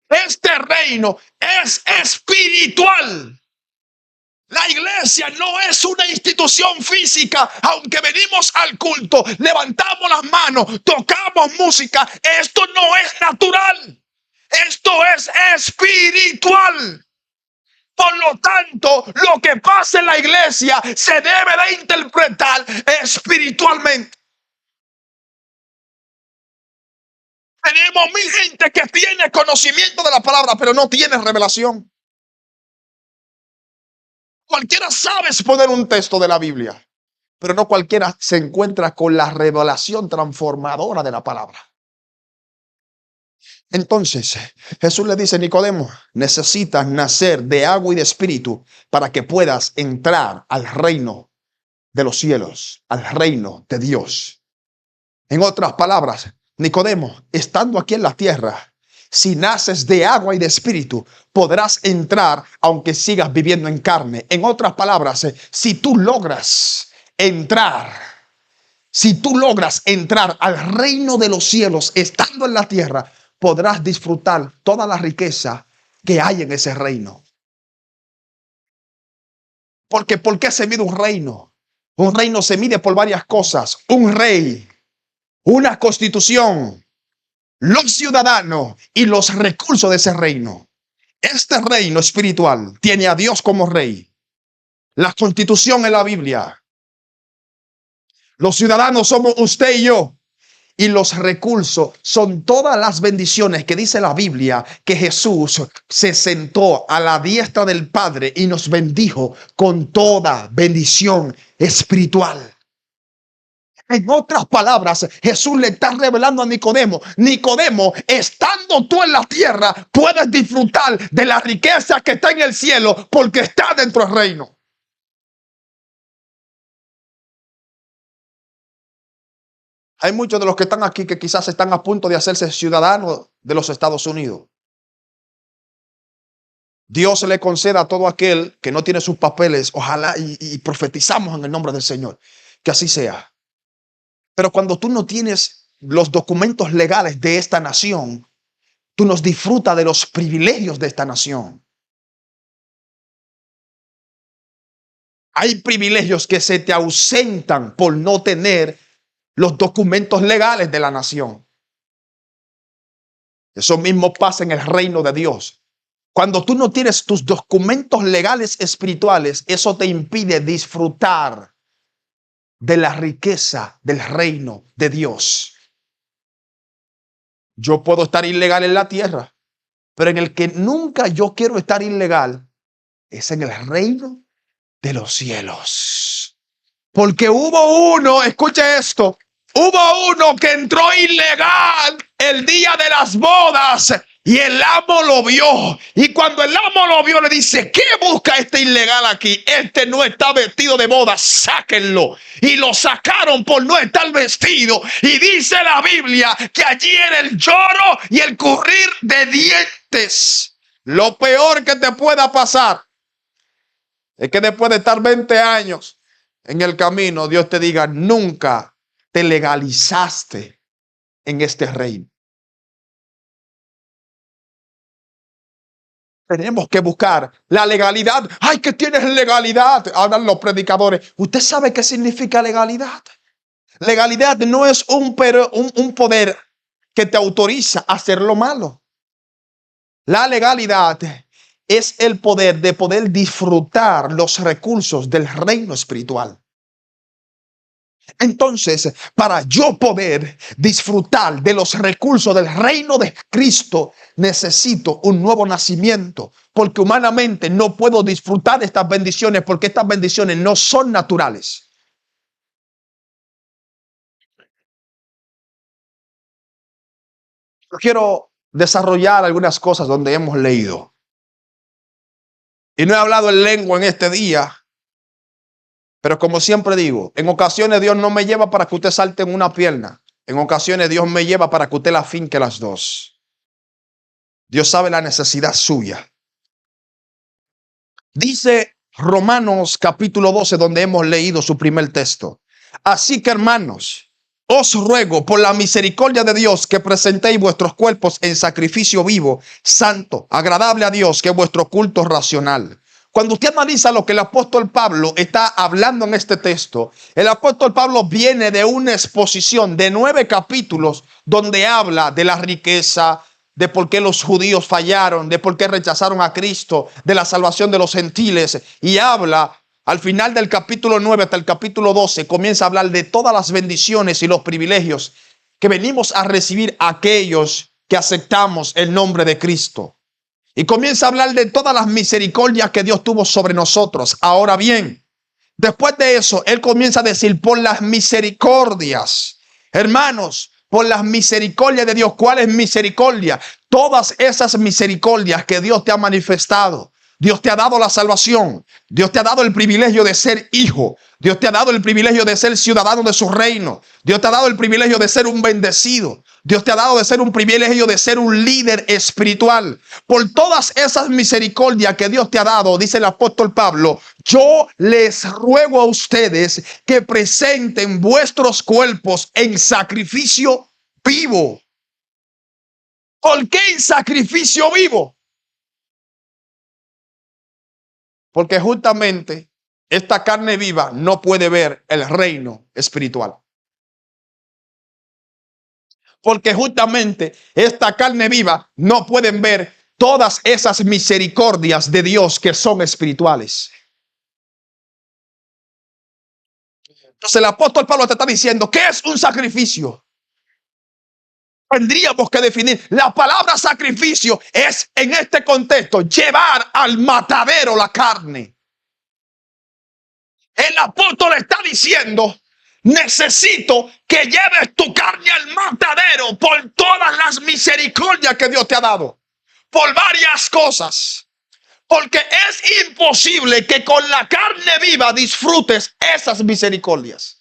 Este reino es espiritual. La iglesia no es una institución física. Aunque venimos al culto, levantamos las manos, tocamos música, esto no es natural. Esto es espiritual. Por lo tanto, lo que pasa en la iglesia se debe de interpretar espiritualmente. Tenemos mil gente que tiene conocimiento de la palabra, pero no tiene revelación. Cualquiera sabe exponer un texto de la Biblia, pero no cualquiera se encuentra con la revelación transformadora de la palabra. Entonces, Jesús le dice, Nicodemo, necesitas nacer de agua y de espíritu para que puedas entrar al reino de los cielos, al reino de Dios. En otras palabras, Nicodemo, estando aquí en la tierra, si naces de agua y de espíritu, podrás entrar aunque sigas viviendo en carne. En otras palabras, si tú logras entrar al reino de los cielos estando en la tierra, podrás disfrutar toda la riqueza que hay en ese reino. Porque ¿por qué se mide un reino? Un reino se mide por varias cosas. Un rey, una constitución, los ciudadanos y los recursos de ese reino. Este reino espiritual tiene a Dios como rey. La constitución en la Biblia. Los ciudadanos somos usted y yo. Y los recursos son todas las bendiciones que dice la Biblia que Jesús se sentó a la diestra del Padre y nos bendijo con toda bendición espiritual. En otras palabras, Jesús le está revelando a Nicodemo, Nicodemo, estando tú en la tierra, puedes disfrutar de la riqueza que está en el cielo porque está dentro del reino. Hay muchos de los que están aquí que quizás están a punto de hacerse ciudadanos de los Estados Unidos. Dios le conceda a todo aquel que no tiene sus papeles, ojalá y profetizamos en el nombre del Señor, que así sea. Pero cuando tú no tienes los documentos legales de esta nación, tú no disfrutas de los privilegios de esta nación. Hay privilegios que se te ausentan por no tener los documentos legales de la nación. Eso mismo pasa en el reino de Dios. Cuando tú no tienes tus documentos legales espirituales, eso te impide disfrutar de la riqueza del reino de Dios. Yo puedo estar ilegal en la tierra, pero en el que nunca yo quiero estar ilegal es en el reino de los cielos. Porque hubo uno, escuche esto, hubo uno que entró ilegal el día de las bodas y el amo lo vio. Y cuando el amo lo vio, le dice, ¿qué busca este ilegal aquí? Este no está vestido de boda, sáquenlo. Y lo sacaron por no estar vestido. Y dice la Biblia que allí era el lloro y el crujir de dientes. Lo peor que te pueda pasar es que después de estar 20 años en el camino, Dios te diga, nunca te legalizaste en este reino. Tenemos que buscar la legalidad. ¡Ay, que tienes legalidad! Hablan los predicadores. ¿Usted sabe qué significa legalidad? Legalidad no es un poder que te autoriza a hacer lo malo. La legalidad es el poder de poder disfrutar los recursos del reino espiritual. Entonces, para yo poder disfrutar de los recursos del reino de Cristo, necesito un nuevo nacimiento, porque humanamente no puedo disfrutar de estas bendiciones, porque estas bendiciones no son naturales. Yo quiero desarrollar algunas cosas donde hemos leído. Y no he hablado en lengua en este día, pero como siempre digo, en ocasiones Dios no me lleva para que usted salte en una pierna. En ocasiones Dios me lleva para que usted la finque las dos. Dios sabe la necesidad suya. Dice Romanos capítulo 12, donde hemos leído su primer texto. Así que, hermanos, os ruego por la misericordia de Dios que presentéis vuestros cuerpos en sacrificio vivo, santo, agradable a Dios, que es vuestro culto racional. Cuando usted analiza lo que el apóstol Pablo está hablando en este texto, el apóstol Pablo viene de una exposición de 9 capítulos donde habla de la riqueza, de por qué los judíos fallaron, de por qué rechazaron a Cristo, de la salvación de los gentiles, y habla al final del capítulo 9 hasta el capítulo 12, comienza a hablar de todas las bendiciones y los privilegios que venimos a recibir aquellos que aceptamos el nombre de Cristo. Y comienza a hablar de todas las misericordias que Dios tuvo sobre nosotros. Ahora bien, después de eso, él comienza a decir, por las misericordias, hermanos, por las misericordias de Dios. ¿Cuál es misericordia? Todas esas misericordias que Dios te ha manifestado. Dios te ha dado la salvación. Dios te ha dado el privilegio de ser hijo. Dios te ha dado el privilegio de ser ciudadano de su reino. Dios te ha dado el privilegio de ser un bendecido. Dios te ha dado de ser un privilegio de ser un líder espiritual. Por todas esas misericordias que Dios te ha dado, dice el apóstol Pablo, yo les ruego a ustedes que presenten vuestros cuerpos en sacrificio vivo. ¿Por qué en sacrificio vivo? Porque justamente esta carne viva no puede ver el reino espiritual. Porque justamente esta carne viva no pueden ver todas esas misericordias de Dios que son espirituales. Entonces el apóstol Pablo te está diciendo, ¿qué es un sacrificio? Tendríamos que definir. La palabra sacrificio es, en este contexto, llevar al matadero la carne. El apóstol está diciendo, necesito que lleves tu carne al matadero por todas las misericordias que Dios te ha dado. Por varias cosas. Porque es imposible que con la carne viva disfrutes esas misericordias.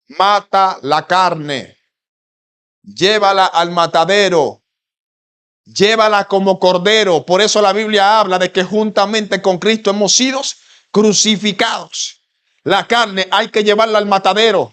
Mata la carne, llévala al matadero, llévala como cordero. Por eso la Biblia habla de que juntamente con Cristo hemos sido crucificados. La carne hay que llevarla al matadero.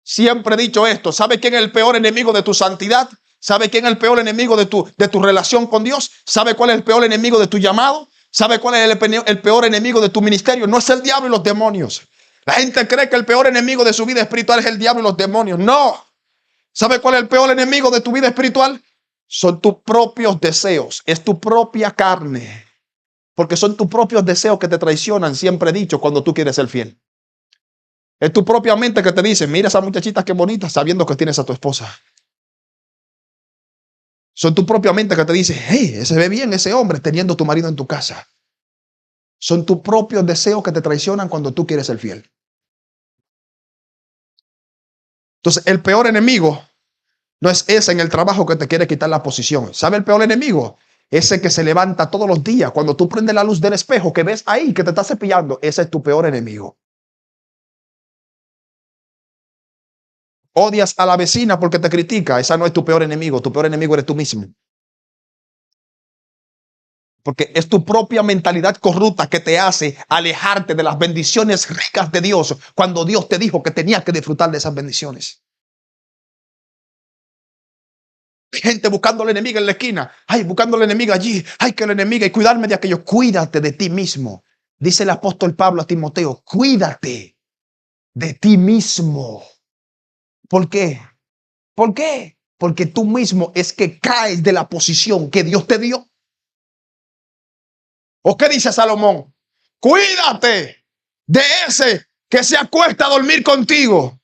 Siempre he dicho esto. ¿Sabe quién es el peor enemigo de tu santidad? ¿Sabe quién es el peor enemigo de tu relación con Dios? ¿Sabe cuál es el peor enemigo de tu llamado? ¿Sabe cuál es el peor enemigo de tu ministerio? No es el diablo y los demonios. La gente cree que el peor enemigo de su vida espiritual es el diablo y los demonios. No. ¿Sabe cuál es el peor enemigo de tu vida espiritual? Son tus propios deseos. Es tu propia carne. Porque son tus propios deseos que te traicionan, siempre he dicho, cuando tú quieres ser fiel. Es tu propia mente que te dice, mira esa muchachita qué bonita, sabiendo que tienes a tu esposa. Son tu propia mente que te dice, hey, se ve bien ese hombre teniendo tu marido en tu casa. Son tus propios deseos que te traicionan cuando tú quieres ser fiel. Entonces, el peor enemigo no es ese en el trabajo que te quiere quitar la posición. ¿Sabe el peor enemigo? Ese que se levanta todos los días cuando tú prendes la luz del espejo que ves ahí que te está cepillando. Ese es tu peor enemigo. Odias a la vecina porque te critica. Esa no es tu peor enemigo. Tu peor enemigo eres tú mismo. Porque es tu propia mentalidad corrupta que te hace alejarte de las bendiciones ricas de Dios cuando Dios te dijo que tenías que disfrutar de esas bendiciones. Hay gente buscando a la enemiga en la esquina. Ay, buscando a la enemiga allí. Ay, que la enemiga y cuidarme de aquello. Cuídate de ti mismo. Dice el apóstol Pablo a Timoteo, cuídate de ti mismo. ¿Por qué? ¿Por qué? Porque tú mismo es que caes de la posición que Dios te dio. ¿O qué dice Salomón? Cuídate de ese que se acuesta a dormir contigo.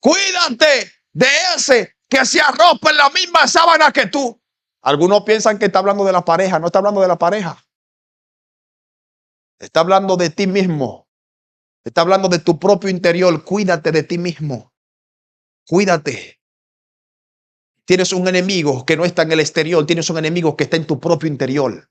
Cuídate de ese que se arropa en la misma sábana que tú. Algunos piensan que está hablando de la pareja. No está hablando de la pareja. Está hablando de ti mismo. Está hablando de tu propio interior. Cuídate de ti mismo. Cuídate. Tienes un enemigo que no está en el exterior. Tienes un enemigo que está en tu propio interior.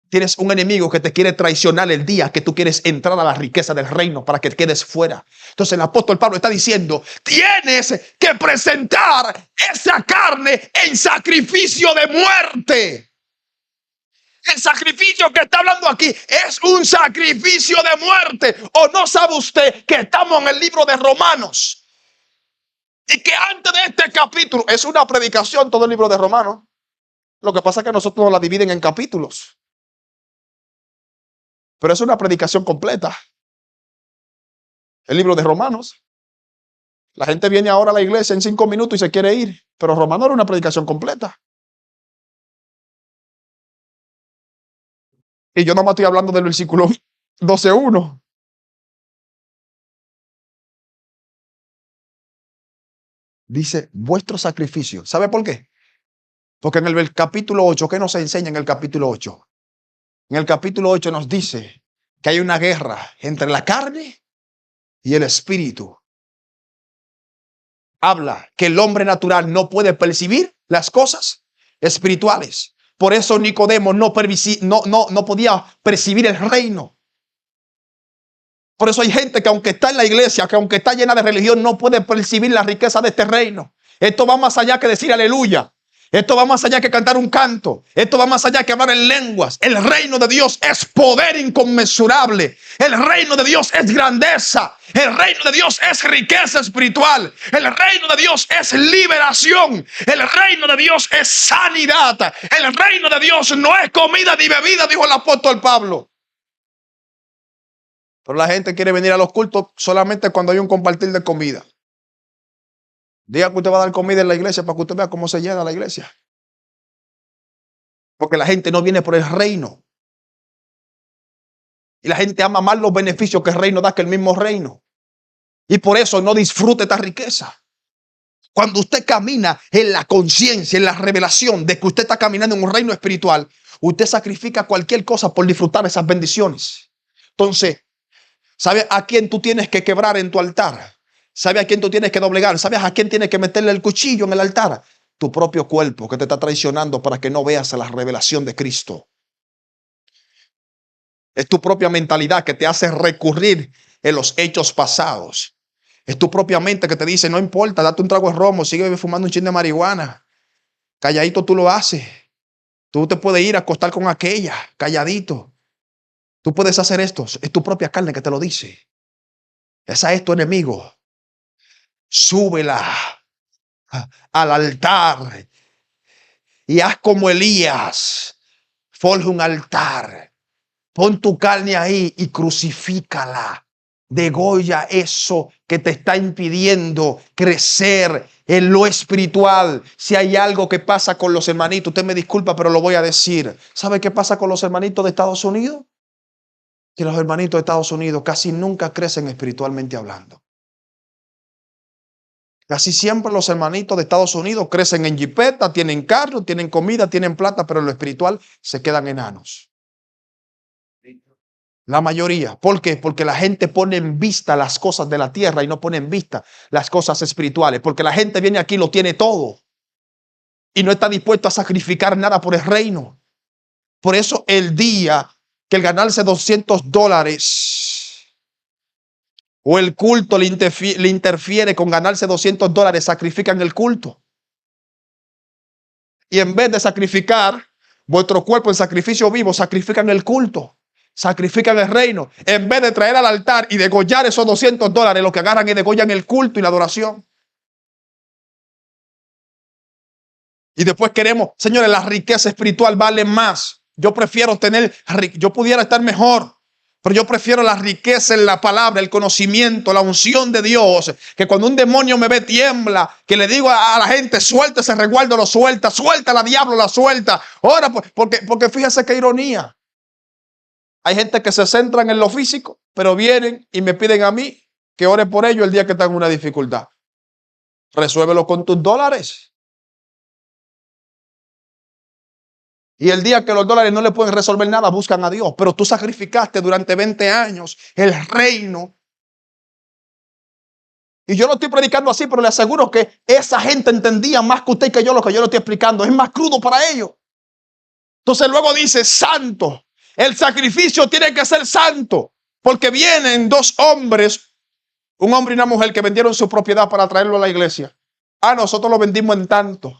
Tienes un enemigo que te quiere traicionar el día que tú quieres entrar a la riqueza del reino para que te quedes fuera. Entonces el apóstol Pablo está diciendo, tienes que presentar esa carne en sacrificio de muerte. El sacrificio que está hablando aquí es un sacrificio de muerte. ¿O no sabe usted que estamos en el libro de Romanos? Y que antes de este capítulo es una predicación todo el libro de Romanos. Lo que pasa es que nosotros nos la dividen en capítulos. Pero es una predicación completa. El libro de Romanos. La gente viene ahora a la iglesia en 5 minutos y se quiere ir. Pero Romanos era una predicación completa. Y yo no me estoy hablando del versículo 12:1. Dice, vuestro sacrificio. ¿Sabe por qué? Porque en el capítulo 8, ¿qué nos enseña en el capítulo 8? En el capítulo 8 nos dice que hay una guerra entre la carne y el espíritu. Habla que el hombre natural no puede percibir las cosas espirituales. Por eso Nicodemo no podía percibir el reino. Por eso hay gente que aunque está en la iglesia, que aunque está llena de religión, no puede percibir la riqueza de este reino. Esto va más allá que decir aleluya. Esto va más allá que cantar un canto. Esto va más allá que hablar en lenguas. El reino de Dios es poder inconmensurable. El reino de Dios es grandeza. El reino de Dios es riqueza espiritual. El reino de Dios es liberación. El reino de Dios es sanidad. El reino de Dios no es comida ni bebida, dijo el apóstol Pablo. Pero la gente quiere venir a los cultos solamente cuando hay un compartir de comida. Diga que usted va a dar comida en la iglesia para que usted vea cómo se llena la iglesia. Porque la gente no viene por el reino. Y la gente ama más los beneficios que el reino da que el mismo reino. Y por eso no disfruta esta riqueza. Cuando usted camina en la conciencia, en la revelación de que usted está caminando en un reino espiritual, usted sacrifica cualquier cosa por disfrutar esas bendiciones. Entonces, ¿sabes a quién tú tienes que quebrar en tu altar? ¿Sabes a quién tú tienes que doblegar? ¿Sabes a quién tienes que meterle el cuchillo en el altar? Tu propio cuerpo que te está traicionando para que no veas la revelación de Cristo. Es tu propia mentalidad que te hace recurrir en los hechos pasados. Es tu propia mente que te dice, no importa, date un trago de romo, sigue fumando un chin de marihuana. Calladito tú lo haces. Tú te puedes ir a acostar con aquella, calladito. Tú puedes hacer esto. Es tu propia carne que te lo dice. Esa es tu enemigo. Súbela al altar y haz como Elías. Forja un altar. Pon tu carne ahí y crucifícala. Degolla eso que te está impidiendo crecer en lo espiritual. Si hay algo que pasa con los hermanitos, usted me disculpa, pero lo voy a decir. ¿Sabe qué pasa con los hermanitos de Estados Unidos? Que los hermanitos de Estados Unidos casi nunca crecen espiritualmente hablando. Casi siempre los hermanitos de Estados Unidos crecen en jipeta, tienen carro, tienen comida, tienen plata, pero en lo espiritual se quedan enanos. La mayoría. ¿Por qué? Porque la gente pone en vista las cosas de la tierra y no pone en vista las cosas espirituales. Porque la gente viene aquí y lo tiene todo y no está dispuesto a sacrificar nada por el reino. Por eso el día que el ganarse $200 o el culto le interfiere con ganarse $200, sacrifican el culto. Y en vez de sacrificar vuestro cuerpo en sacrificio vivo, sacrifican el culto. Sacrifican el reino. En vez de traer al altar y degollar esos $200, lo que agarran y degollan el culto y la adoración. Y después queremos, señores, la riqueza espiritual vale más. Yo prefiero yo pudiera estar mejor, pero yo prefiero la riqueza en la palabra, el conocimiento, la unción de Dios. Que cuando un demonio me ve tiembla, que le digo a la gente, suelta ese resguardo, lo suelta, suelta la diablo, la suelta. Ahora, porque fíjese qué ironía. Hay gente que se centran en lo físico, pero vienen y me piden a mí que ore por ellos el día que están en una dificultad. Resuélvelo con tus dólares. Y el día que los dólares no le pueden resolver nada, buscan a Dios. Pero tú sacrificaste durante 20 años el reino. Y yo lo estoy predicando así, pero le aseguro que esa gente entendía más que usted y que yo lo que yo le estoy explicando. Es más crudo para ellos. Entonces luego dice, santo. El sacrificio tiene que ser santo, porque vienen dos hombres, un hombre y una mujer, que vendieron su propiedad para traerlo a la iglesia. Ah, nosotros lo vendimos en tanto.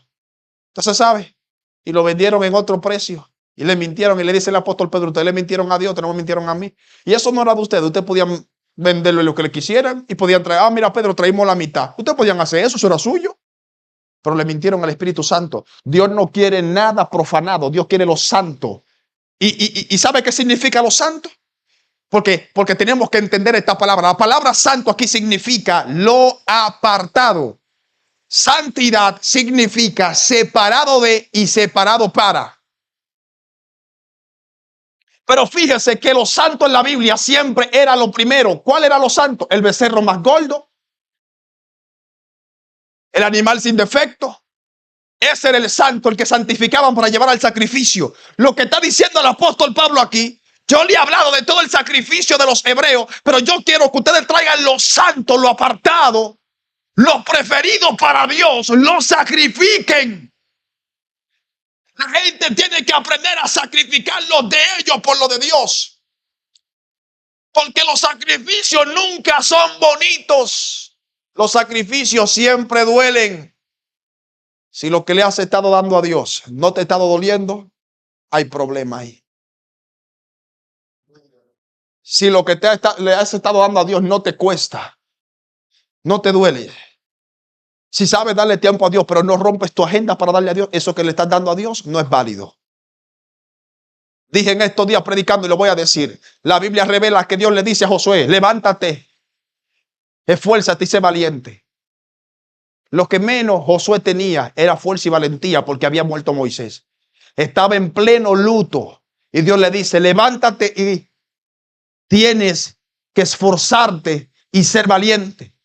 Entonces, ¿sabe? Y lo vendieron en otro precio. Y le mintieron. Y le dice el apóstol Pedro: ustedes le mintieron a Dios, ustedes no me mintieron a mí. Y eso no era de ustedes. Ustedes podían venderle lo que le quisieran y podían traer. Ah, mira, Pedro, traímos la mitad. Ustedes podían hacer eso, eso era suyo. Pero le mintieron al Espíritu Santo. Dios no quiere nada profanado. Dios quiere lo santo. ¿Y sabe qué significa lo santo? Porque tenemos que entender esta palabra. La palabra santo aquí significa lo apartado. Santidad significa separado de y separado para. Pero fíjese que lo santo en la Biblia siempre era lo primero. ¿Cuál era lo santo? El becerro más gordo, el animal sin defecto. Ese era el santo, el que santificaban para llevar al sacrificio. Lo que está diciendo el apóstol Pablo aquí, yo le he hablado de todo el sacrificio de los hebreos, pero yo quiero que ustedes traigan lo santo, lo apartado, lo preferido para Dios, lo sacrifiquen. La gente tiene que aprender a sacrificar lo de ellos por lo de Dios. Porque los sacrificios nunca son bonitos. Los sacrificios siempre duelen. Si lo que le has estado dando a Dios no te ha estado doliendo, hay problema ahí. Si lo que le has estado dando a Dios no te cuesta, no te duele. Si sabes darle tiempo a Dios, pero no rompes tu agenda para darle a Dios, eso que le estás dando a Dios no es válido. Dije en estos días predicando y lo voy a decir. La Biblia revela que Dios le dice a Josué: levántate, esfuérzate y sé valiente. Lo que menos Josué tenía era fuerza y valentía, porque había muerto Moisés. Estaba en pleno luto y Dios le dice: levántate y tienes que esforzarte y ser valiente.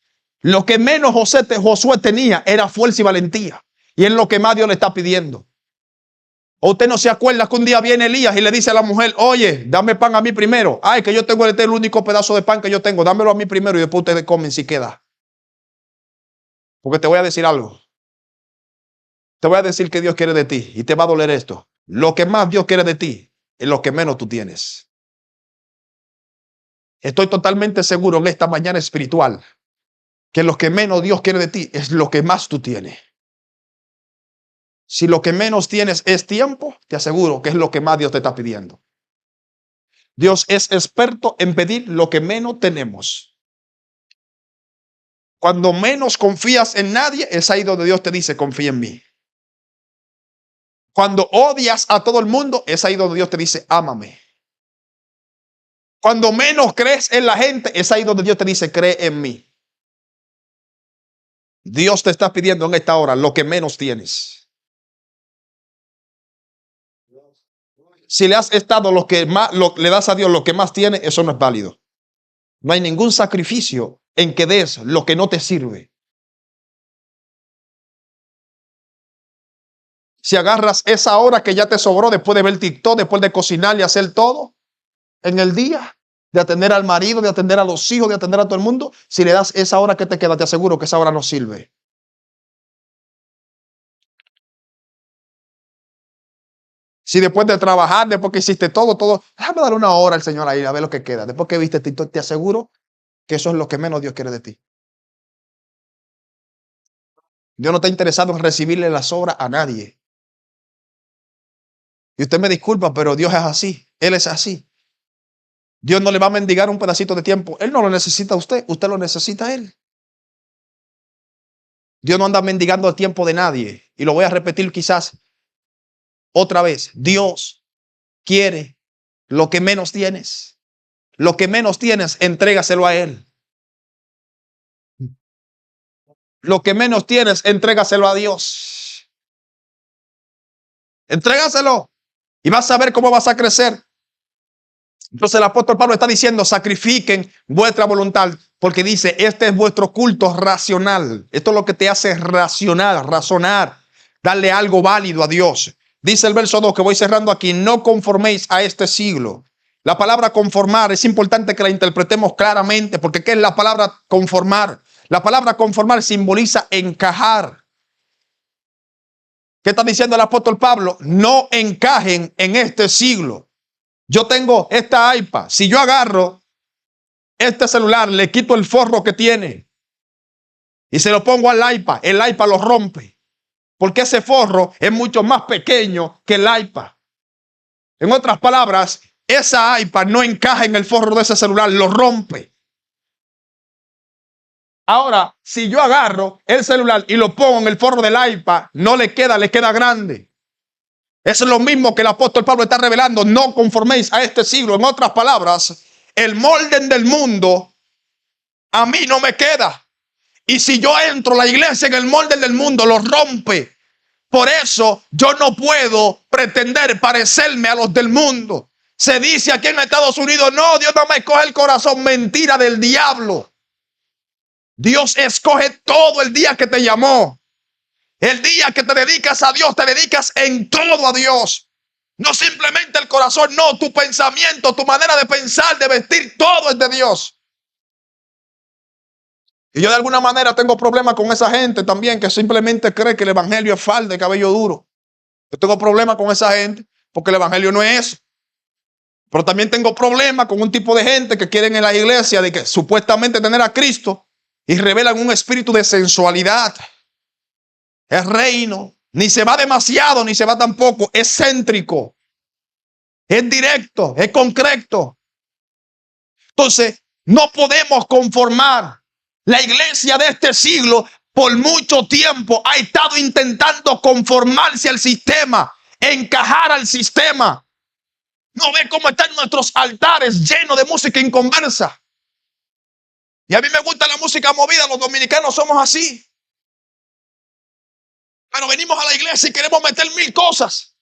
Lo que menos Josué tenía era fuerza y valentía, y es lo que más Dios le está pidiendo. ¿O usted no se acuerda que un día viene Elías y le dice a la mujer: oye, dame pan a mí primero? Ay, que yo tengo el único pedazo de pan que yo tengo, dámelo a mí primero y después ustedes comen si queda. Porque te voy a decir algo. Te voy a decir que Dios quiere de ti y te va a doler esto. Lo que más Dios quiere de ti es lo que menos tú tienes. Estoy totalmente seguro en esta mañana espiritual que lo que menos Dios quiere de ti es lo que más tú tienes. Si lo que menos tienes es tiempo, te aseguro que es lo que más Dios te está pidiendo. Dios es experto en pedir lo que menos tenemos. Cuando menos confías en nadie, es ahí donde Dios te dice: confía en mí. Cuando odias a todo el mundo, es ahí donde Dios te dice: ámame. Cuando menos crees en la gente, es ahí donde Dios te dice: cree en mí. Dios te está pidiendo en esta hora lo que menos tienes. Si le has estado lo que más, le das a Dios lo que más tiene, eso no es válido. No hay ningún sacrificio en que des lo que no te sirve. Si agarras esa hora que ya te sobró después de ver TikTok, después de cocinar y hacer todo en el día, de atender al marido, de atender a los hijos, de atender a todo el mundo, si le das esa hora que te queda, te aseguro que esa hora no sirve. Si después de trabajar, después que hiciste todo, déjame darle una hora al Señor ahí a ver lo que queda. Después que viste TikTok, te aseguro que eso es lo que menos Dios quiere de ti. Dios no está interesado en recibirle las obras a nadie. Y usted me disculpa, pero Dios es así. Él es así. Dios no le va a mendigar un pedacito de tiempo. Él no lo necesita a usted, usted lo necesita a Él. Dios no anda mendigando el tiempo de nadie. Y lo voy a repetir quizás otra vez. Dios quiere lo que menos tienes. Lo que menos tienes, entrégaselo a Él. Lo que menos tienes, entrégaselo a Dios. Entrégaselo y vas a ver cómo vas a crecer. Entonces el apóstol Pablo está diciendo: sacrifiquen vuestra voluntad, porque dice: este es vuestro culto racional. Esto es lo que te hace razonar, darle algo válido a Dios. Dice el verso 2, que voy cerrando aquí: no conforméis a este siglo. La palabra conformar es importante que la interpretemos claramente, porque ¿qué es la palabra conformar? La palabra conformar simboliza encajar. ¿Qué está diciendo el apóstol Pablo? No encajen en este siglo. Yo tengo esta iPad. Si yo agarro este celular, le quito el forro que tiene y se lo pongo al iPad, el iPad lo rompe. Porque ese forro es mucho más pequeño que el iPad. En otras palabras, esa iPad no encaja en el forro de ese celular, lo rompe. Ahora, si yo agarro el celular y lo pongo en el forro del iPad, no le queda, le queda grande. Eso es lo mismo que el apóstol Pablo está revelando. No conforméis a este siglo. En otras palabras, el molde del mundo a mí no me queda. Y si yo entro a la iglesia en el molde del mundo, lo rompe. Por eso yo no puedo pretender parecerme a los del mundo. Se dice aquí en Estados Unidos, no, Dios no me escoge el corazón. Mentira del diablo. Dios escoge todo el día que te llamó. El día que te dedicas a Dios, te dedicas en todo a Dios. No simplemente el corazón, no, tu pensamiento, tu manera de pensar, de vestir, todo es de Dios. Y yo de alguna manera tengo problemas con esa gente también que simplemente cree que el evangelio es falda y cabello duro. Yo tengo problemas con esa gente porque el evangelio no es eso. Pero también tengo problemas con un tipo de gente que quieren en la iglesia de que supuestamente tener a Cristo y revelan un espíritu de sensualidad. Es reino, ni se va demasiado, ni se va tampoco, es céntrico, es directo, es concreto. Entonces, no podemos conformar. La iglesia de este siglo por mucho tiempo ha estado intentando conformarse al sistema, encajar al sistema. No ve cómo están nuestros altares llenos de música inconversa. Y a mí me gusta la música movida, los dominicanos somos así. Pero venimos a la iglesia y queremos meter mil cosas.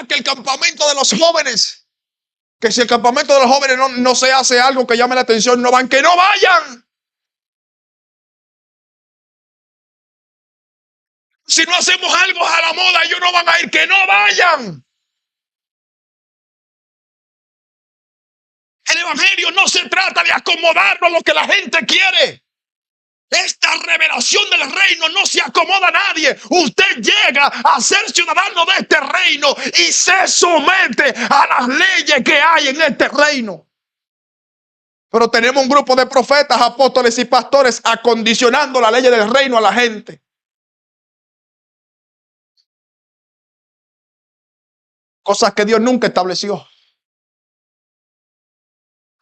Que el campamento de los jóvenes. Que si el campamento de los jóvenes no se hace algo que llame la atención, no van. ¡Que no vayan! Si no hacemos algo a la moda, ellos no van a ir. ¡Que no vayan! El evangelio no se trata de acomodarnos a lo que la gente quiere. Esta revelación del reino no se acomoda a nadie. Usted llega a ser ciudadano de este reino y se somete a las leyes que hay en este reino. Pero tenemos un grupo de profetas, apóstoles y pastores acondicionando la ley del reino a la gente. Cosas que Dios nunca estableció.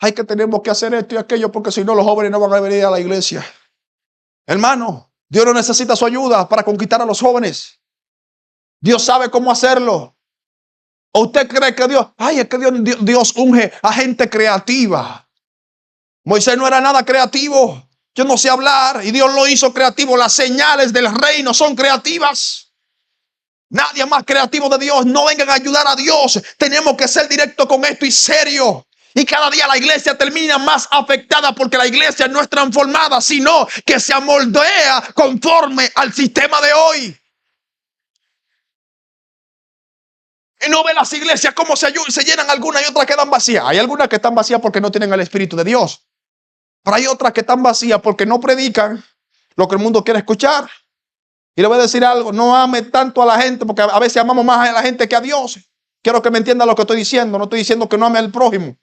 Hay que tenemos que hacer esto y aquello porque si no los jóvenes no van a venir a la iglesia. Hermano, Dios no necesita su ayuda para conquistar a los jóvenes. Dios sabe cómo hacerlo. ¿O usted cree que Dios, es que Dios unge a gente creativa? Moisés no era nada creativo. Yo no sé hablar y Dios lo hizo creativo. Las señales del reino son creativas. Nadie más creativo de Dios. No vengan a ayudar a Dios. Tenemos que ser directos con esto y serio. Y cada día la iglesia termina más afectada porque la iglesia no es transformada, sino que se amoldea conforme al sistema de hoy. Y no ve las iglesias cómo se llenan algunas y otras quedan vacías. Hay algunas que están vacías porque no tienen el Espíritu de Dios. Pero hay otras que están vacías porque no predican lo que el mundo quiere escuchar. Y le voy a decir algo, no ame tanto a la gente porque a veces amamos más a la gente que a Dios. Quiero que me entienda lo que estoy diciendo. No estoy diciendo que no ame al prójimo,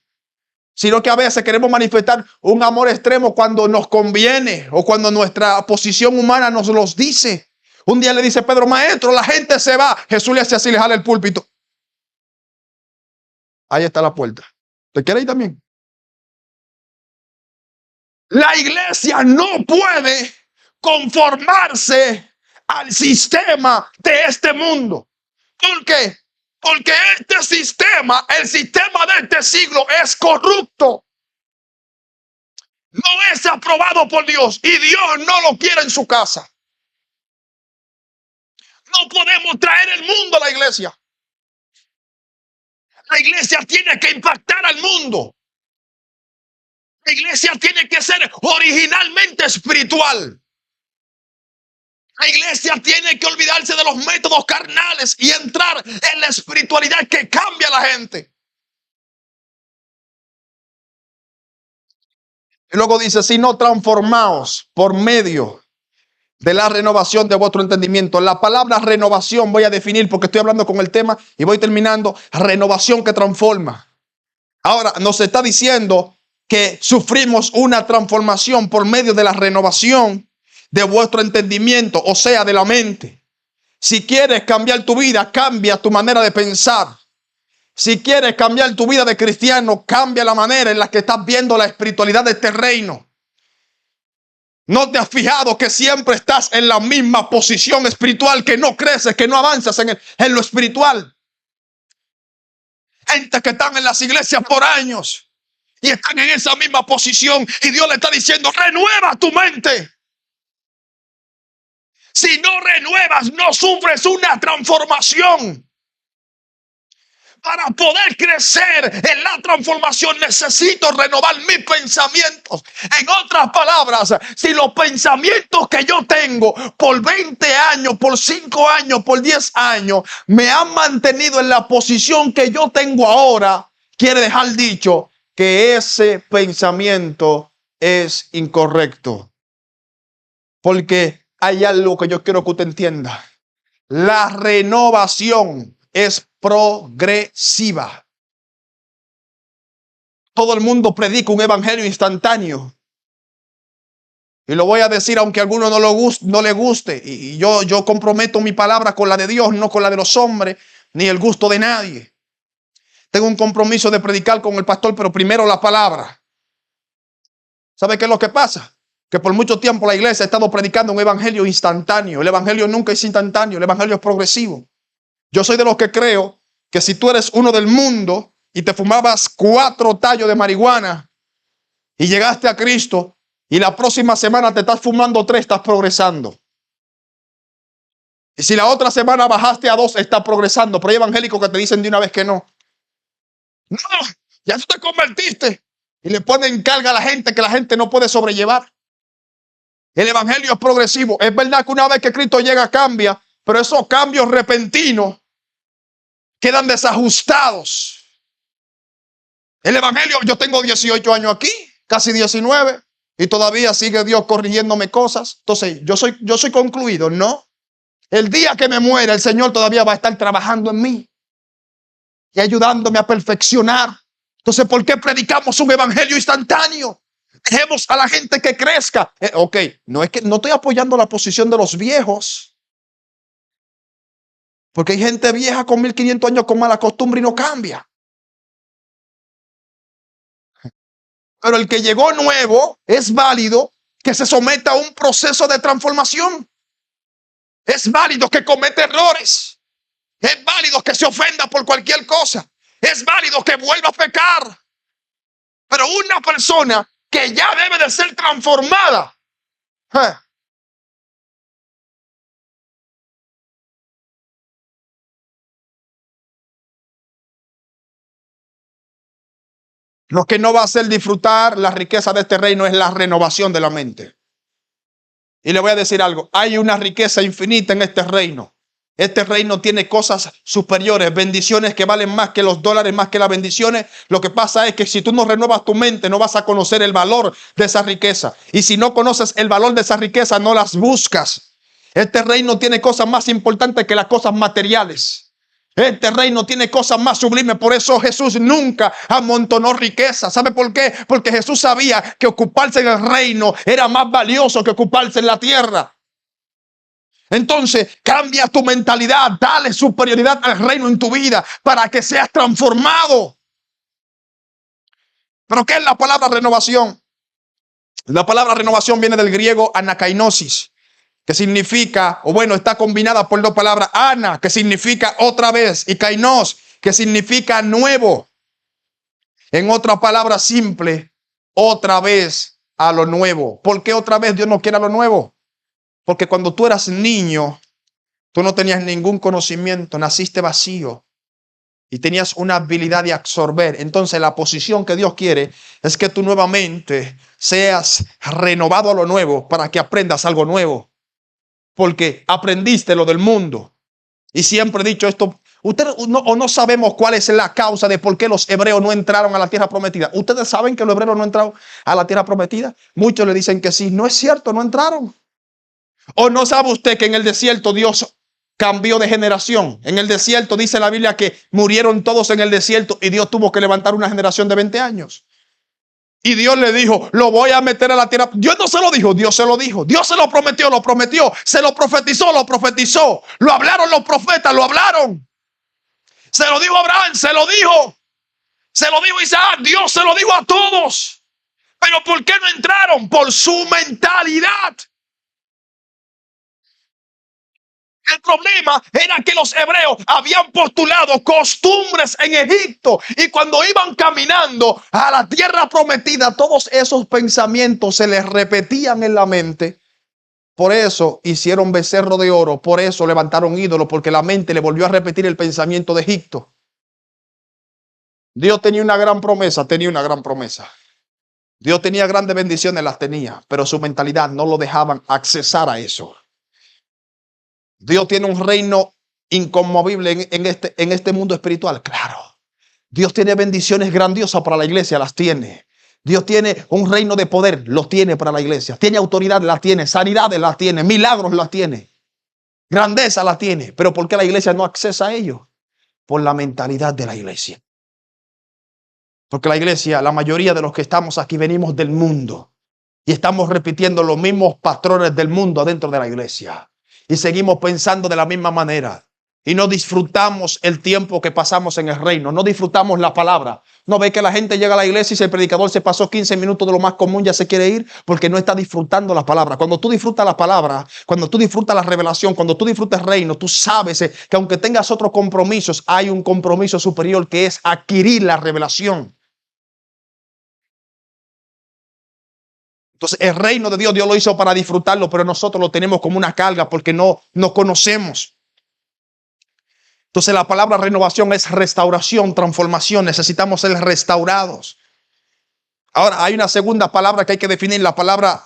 sino que a veces queremos manifestar un amor extremo cuando nos conviene o cuando nuestra posición humana nos los dice. Un día le dice Pedro, maestro, la gente se va. Jesús le hace así, le jala el púlpito. Ahí está la puerta. ¿Te quiere ir también? La iglesia no puede conformarse al sistema de este mundo. ¿Por qué? Porque este sistema, el sistema de este siglo es corrupto. No es aprobado por Dios y Dios no lo quiere en su casa. No podemos traer el mundo a la iglesia. La iglesia tiene que impactar al mundo. La iglesia tiene que ser originalmente espiritual. La iglesia tiene que olvidarse de los métodos carnales y entrar en la espiritualidad que cambia a la gente. Y luego dice, si no transformaos por medio de la renovación de vuestro entendimiento. La palabra renovación voy a definir porque estoy hablando con el tema y voy terminando. Renovación que transforma. Ahora nos está diciendo que sufrimos una transformación por medio de la renovación de vuestro entendimiento, o sea, de la mente. Si quieres cambiar tu vida, cambia tu manera de pensar. Si quieres cambiar tu vida de cristiano, cambia la manera en la que estás viendo la espiritualidad de este reino. ¿No te has fijado que siempre estás en la misma posición espiritual, que no creces, que no avanzas en lo espiritual? Gente que están en las iglesias por años y están en esa misma posición, y Dios le está diciendo: renueva tu mente. Si no renuevas, no sufres una transformación. Para poder crecer en la transformación necesito renovar mis pensamientos. En otras palabras, si los pensamientos que yo tengo por 20 años, por 5 años, por 10 años me han mantenido en la posición que yo tengo ahora, quiere dejar dicho que ese pensamiento es incorrecto. Porque hay algo que yo quiero que usted entienda. La renovación es progresiva. Todo el mundo predica un evangelio instantáneo. Y lo voy a decir aunque a alguno no le guste. Y yo comprometo mi palabra con la de Dios, no con la de los hombres, ni el gusto de nadie. Tengo un compromiso de predicar con el pastor, pero primero la palabra. ¿Sabe qué es lo que pasa? Que por mucho tiempo la iglesia ha estado predicando un evangelio instantáneo. El evangelio nunca es instantáneo, el evangelio es progresivo. Yo soy de los que creo que si tú eres uno del mundo y te fumabas 4 tallos de marihuana y llegaste a Cristo y la próxima semana te estás fumando 3, estás progresando. Y si la otra semana bajaste a 2, estás progresando. Pero hay evangélicos que te dicen de una vez que no. No, ya tú te convertiste. Y le ponen carga a la gente que la gente no puede sobrellevar. El evangelio es progresivo. Es verdad que una vez que Cristo llega cambia, pero esos cambios repentinos quedan desajustados. El evangelio, yo tengo 18 años aquí, casi 19, y todavía sigue Dios corrigiéndome cosas. Entonces, yo soy concluido, ¿no? El día que me muera, el Señor todavía va a estar trabajando en mí y ayudándome a perfeccionar. Entonces, ¿por qué predicamos un evangelio instantáneo? Dejemos a la gente que crezca. Ok, no es que no estoy apoyando la posición de los viejos, porque hay gente vieja con 1500 años con mala costumbre y no cambia. Pero el que llegó nuevo es válido que se someta a un proceso de transformación. Es válido que cometa errores. Es válido que se ofenda por cualquier cosa. Es válido que vuelva a pecar. Pero una persona que ya debe de ser transformada. Lo que no va a hacer disfrutar la riqueza de este reino es la renovación de la mente. Y le voy a decir algo. Hay una riqueza infinita en este reino. Este reino tiene cosas superiores, bendiciones que valen más que los dólares, más que las bendiciones. Lo que pasa es que si tú no renuevas tu mente, no vas a conocer el valor de esa riqueza. Y si no conoces el valor de esa riqueza, no las buscas. Este reino tiene cosas más importantes que las cosas materiales. Este reino tiene cosas más sublimes. Por eso Jesús nunca amontonó riqueza. ¿Sabe por qué? Porque Jesús sabía que ocuparse en el reino era más valioso que ocuparse en la tierra. Entonces, cambia tu mentalidad, dale superioridad al reino en tu vida para que seas transformado. ¿Pero qué es la palabra renovación? La palabra renovación viene del griego anakainosis, que significa, o bueno, está combinada por 2 palabras: ana, que significa otra vez, y kainos, que significa nuevo. En otra palabra simple, otra vez a lo nuevo. ¿Por qué otra vez Dios no quiere a lo nuevo? Porque cuando tú eras niño, tú no tenías ningún conocimiento, naciste vacío y tenías una habilidad de absorber. Entonces la posición que Dios quiere es que tú nuevamente seas renovado a lo nuevo para que aprendas algo nuevo. Porque aprendiste lo del mundo. Y siempre he dicho esto, ustedes no sabemos cuál es la causa de por qué los hebreos no entraron a la tierra prometida. ¿Ustedes saben que los hebreos no entraron a la tierra prometida? Muchos le dicen que sí. No es cierto, no entraron. ¿O no sabe usted que en el desierto Dios Cambio de generación. En el desierto dice la Biblia que murieron todos en el desierto y Dios tuvo que levantar una generación de 20 años. Y Dios le dijo, lo voy a meter a la tierra. Dios no se lo dijo, Dios se lo dijo. Dios se lo prometió, lo prometió. Se lo profetizó, lo profetizó. Lo hablaron los profetas, lo hablaron. Se lo dijo a Abraham, se lo dijo. Se lo dijo a Isaac, Dios se lo dijo a todos. Pero ¿por qué no entraron? Por su mentalidad. El problema era que los hebreos habían postulado costumbres en Egipto y cuando iban caminando a la tierra prometida, todos esos pensamientos se les repetían en la mente. Por eso hicieron becerro de oro, por eso levantaron ídolo, porque la mente le volvió a repetir el pensamiento de Egipto. Dios tenía una gran promesa, Dios tenía grandes bendiciones, las tenía, pero su mentalidad no lo dejaban accesar a eso. Dios tiene un reino inconmovible en este mundo espiritual. Claro. Dios tiene bendiciones grandiosas para la iglesia, las tiene. Dios tiene un reino de poder, los tiene para la iglesia. Tiene autoridad, las tiene. Sanidades, las tiene. Milagros, las tiene. Grandeza, las tiene. Pero ¿por qué la iglesia no accesa a ello? Por la mentalidad de la iglesia. Porque la iglesia, la mayoría de los que estamos aquí venimos del mundo. Y estamos repitiendo los mismos patrones del mundo adentro de la iglesia. Y seguimos pensando de la misma manera. Y no disfrutamos el tiempo que pasamos en el reino. No disfrutamos la palabra. No ve que la gente llega a la iglesia y si el predicador se pasó 15 minutos de lo más común ya se quiere ir porque no está disfrutando la palabra. Cuando tú disfrutas la palabra, cuando tú disfrutas la revelación, cuando tú disfrutas el reino, tú sabes que aunque tengas otros compromisos, hay un compromiso superior que es adquirir la revelación. Entonces el reino de Dios, Dios lo hizo para disfrutarlo, pero nosotros lo tenemos como una carga porque no conocemos. Entonces la palabra renovación es restauración, transformación. Necesitamos ser restaurados. Ahora hay una segunda palabra que hay que definir, la palabra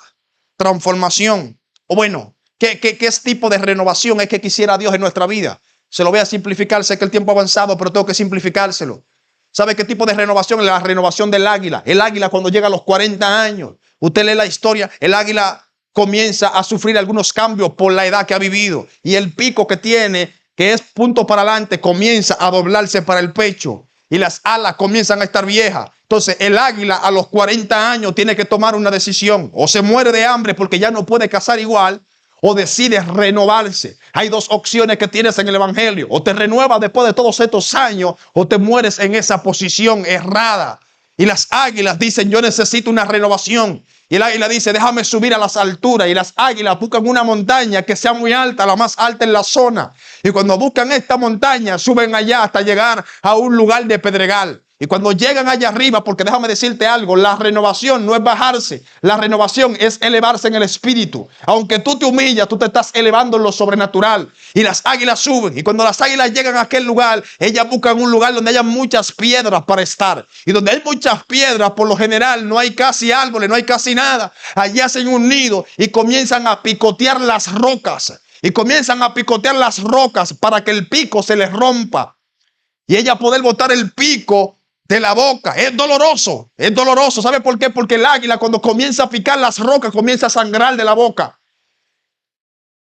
transformación. O bueno, ¿qué tipo de renovación es que quisiera Dios en nuestra vida? Se lo voy a simplificar, sé que el tiempo ha avanzado, pero tengo que simplificárselo. ¿Sabe qué tipo de renovación? La renovación del águila. El águila cuando llega a los 40 años, usted lee la historia, el águila comienza a sufrir algunos cambios por la edad que ha vivido. Y el pico que tiene, que es punto para adelante, comienza a doblarse para el pecho. Y las alas comienzan a estar viejas. Entonces el águila a los 40 años tiene que tomar una decisión. O se muere de hambre porque ya no puede cazar igual, o decides renovarse. Hay dos opciones que tienes en el evangelio. O te renuevas después de todos estos años o te mueres en esa posición errada. Y las águilas dicen, yo necesito una renovación. Y el águila dice, déjame subir a las alturas. Y las águilas buscan una montaña que sea muy alta, la más alta en la zona. Y cuando buscan esta montaña, suben allá hasta llegar a un lugar de pedregal. Y cuando llegan allá arriba, porque déjame decirte algo, la renovación no es bajarse, la renovación es elevarse en el espíritu. Aunque tú te humillas, tú te estás elevando en lo sobrenatural. Y las águilas suben. Y cuando las águilas llegan a aquel lugar, ellas buscan un lugar donde haya muchas piedras para estar. Y donde hay muchas piedras, por lo general, no hay casi árboles, no hay casi nada. Allí hacen un nido y comienzan a picotear las rocas. Y comienzan a picotear las rocas para que el pico se les rompa. Y ella poder botar el pico de la boca. Es doloroso, es doloroso. ¿Sabe por qué? Porque el águila cuando comienza a picar las rocas comienza a sangrar de la boca.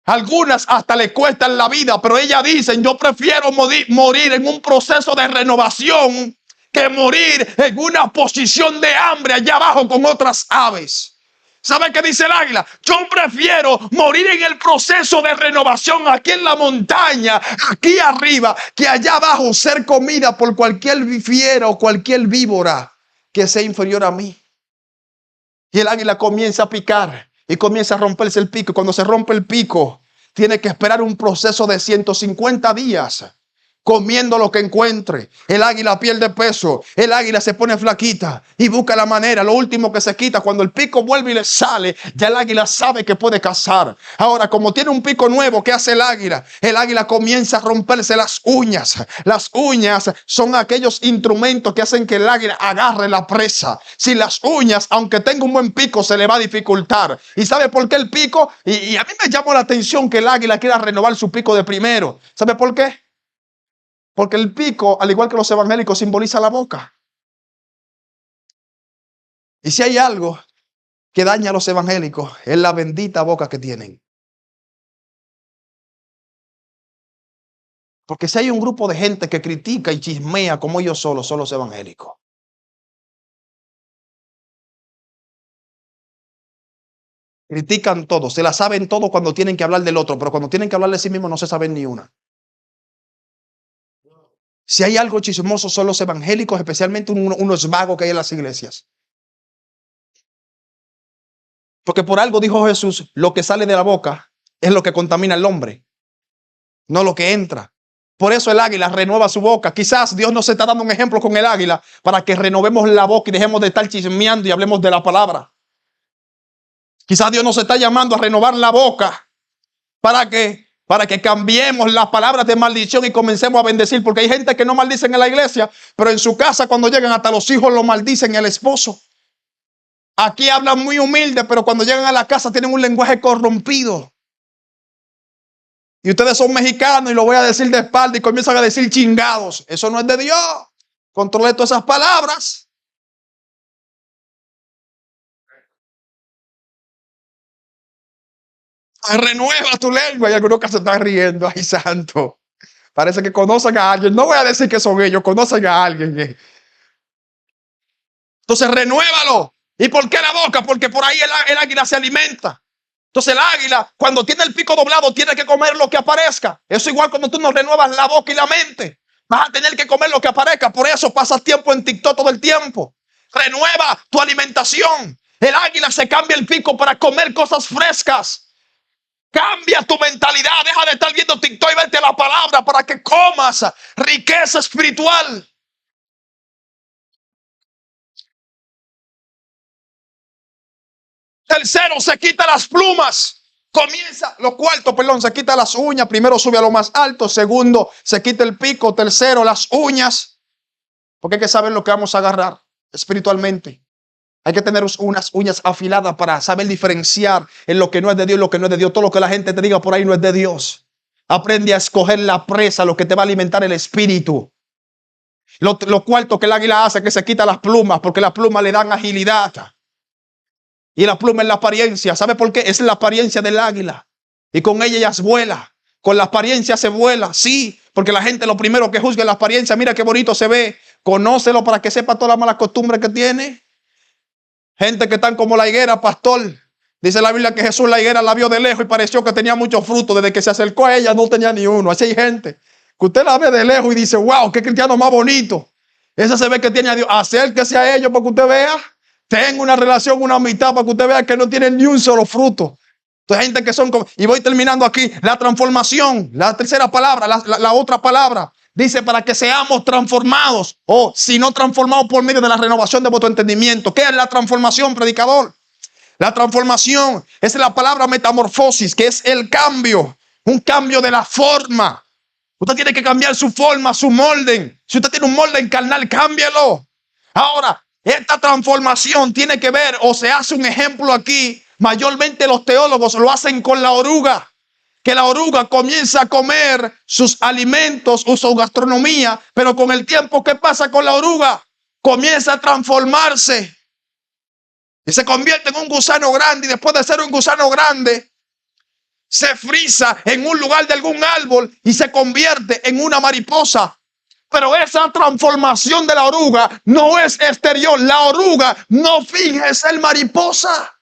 Algunas hasta le cuestan la vida, pero ellas dicen, yo prefiero morir en un proceso de renovación que morir en una posición de hambre allá abajo con otras aves. ¿Sabe qué dice el águila? Yo prefiero morir en el proceso de renovación aquí en la montaña, aquí arriba, que allá abajo ser comida por cualquier fiera o cualquier víbora que sea inferior a mí. Y el águila comienza a picar y comienza a romperse el pico. Cuando se rompe el pico, tiene que esperar un proceso de 150 días. Comiendo lo que encuentre. El águila pierde peso. El águila se pone flaquita y busca la manera. Lo último que se quita, cuando el pico vuelve y le sale, ya el águila sabe que puede cazar. Ahora, como tiene un pico nuevo, ¿qué hace el águila? El águila comienza a romperse las uñas. Las uñas son aquellos instrumentos que hacen que el águila agarre la presa. Si las uñas, aunque tenga un buen pico, se le va a dificultar. ¿Y sabe por qué el pico? Y a mí me llamó la atención que el águila quiera renovar su pico de primero. ¿Sabe por qué? Porque el pico, al igual que los evangélicos, simboliza la boca. Y si hay algo que daña a los evangélicos, es la bendita boca que tienen. Porque si hay un grupo de gente que critica y chismea como ellos solos, son los evangélicos. Critican todo, se la saben todo cuando tienen que hablar del otro, pero cuando tienen que hablar de sí mismos no se saben ni una. Si hay algo chismoso son los evangélicos, especialmente unos vagos que hay en las iglesias. Porque por algo dijo Jesús, lo que sale de la boca es lo que contamina al hombre, no lo que entra. Por eso el águila renueva su boca. Quizás Dios nos está dando un ejemplo con el águila para que renovemos la boca y dejemos de estar chismeando y hablemos de la palabra. Quizás Dios nos está llamando a renovar la boca para que cambiemos las palabras de maldición y comencemos a bendecir. Porque hay gente que no maldicen en la iglesia, pero en su casa cuando llegan hasta los hijos lo maldicen, el esposo. Aquí hablan muy humilde, pero cuando llegan a la casa tienen un lenguaje corrompido. Y ustedes son mexicanos y lo voy a decir de espalda y comienzan a decir chingados. Eso no es de Dios. Controle todas esas palabras. Renueva tu lengua. Y algunos que se están riendo. Ay, santo. Parece que conocen a alguien. No voy a decir que son ellos. Conocen a alguien. Entonces renuévalo. ¿Y por qué la boca? Porque por ahí el águila se alimenta. Entonces el águila, cuando tiene el pico doblado, tiene que comer lo que aparezca. Eso igual cuando tú no renuevas la boca y la mente. Vas a tener que comer lo que aparezca. Por eso pasas tiempo en TikTok todo el tiempo. Renueva tu alimentación. El águila se cambia el pico para comer cosas frescas. Cambia tu mentalidad. Deja de estar viendo TikTok y vete la palabra para que comas riqueza espiritual. Tercero, se quita las plumas. Se quita las uñas. Primero sube a lo más alto. Segundo, se quita el pico. Tercero, las uñas. Porque hay que saber lo que vamos a agarrar espiritualmente. Hay que tener unas uñas afiladas para saber diferenciar en lo que no es de Dios y lo que no es de Dios. Todo lo que la gente te diga por ahí no es de Dios. Aprende a escoger la presa, lo que te va a alimentar el espíritu. Lo cuarto que el águila hace es que se quita las plumas, porque las plumas le dan agilidad. Y la pluma es la apariencia. ¿Sabe por qué? Es la apariencia del águila. Y con ella vuela. Con la apariencia se vuela. Sí, porque la gente lo primero que juzga es la apariencia. Mira qué bonito se ve. Conócelo para que sepa todas las malas costumbres que tiene. Gente que están como la higuera, pastor. Dice la Biblia que Jesús la higuera la vio de lejos y pareció que tenía mucho fruto. Desde que se acercó a ella no tenía ni uno. Así hay gente que usted la ve de lejos y dice, wow, qué cristiano más bonito. Ese se ve que tiene a Dios. Acérquese a ellos para que usted vea. Tenga una relación, una amistad para que usted vea que no tienen ni un solo fruto. Entonces, gente que son como, y voy terminando aquí, la transformación, la tercera palabra, la otra palabra, dice para que seamos transformados, o si no transformados por medio de la renovación de vuestro entendimiento. ¿Qué es la transformación, predicador? La transformación es la palabra metamorfosis, que es el cambio, un cambio de la forma. Usted tiene que cambiar su forma, su molde. Si usted tiene un molde carnal, cámbielo. Ahora, esta transformación tiene que ver, o se hace un ejemplo aquí, mayormente los teólogos lo hacen con la oruga, que la oruga comienza a comer sus alimentos o su gastronomía, pero con el tiempo, ¿qué pasa con la oruga? Comienza a transformarse y se convierte en un gusano grande, y después de ser un gusano grande, se frisa en un lugar de algún árbol y se convierte en una mariposa. Pero esa transformación de la oruga no es exterior. La oruga no finge ser mariposa.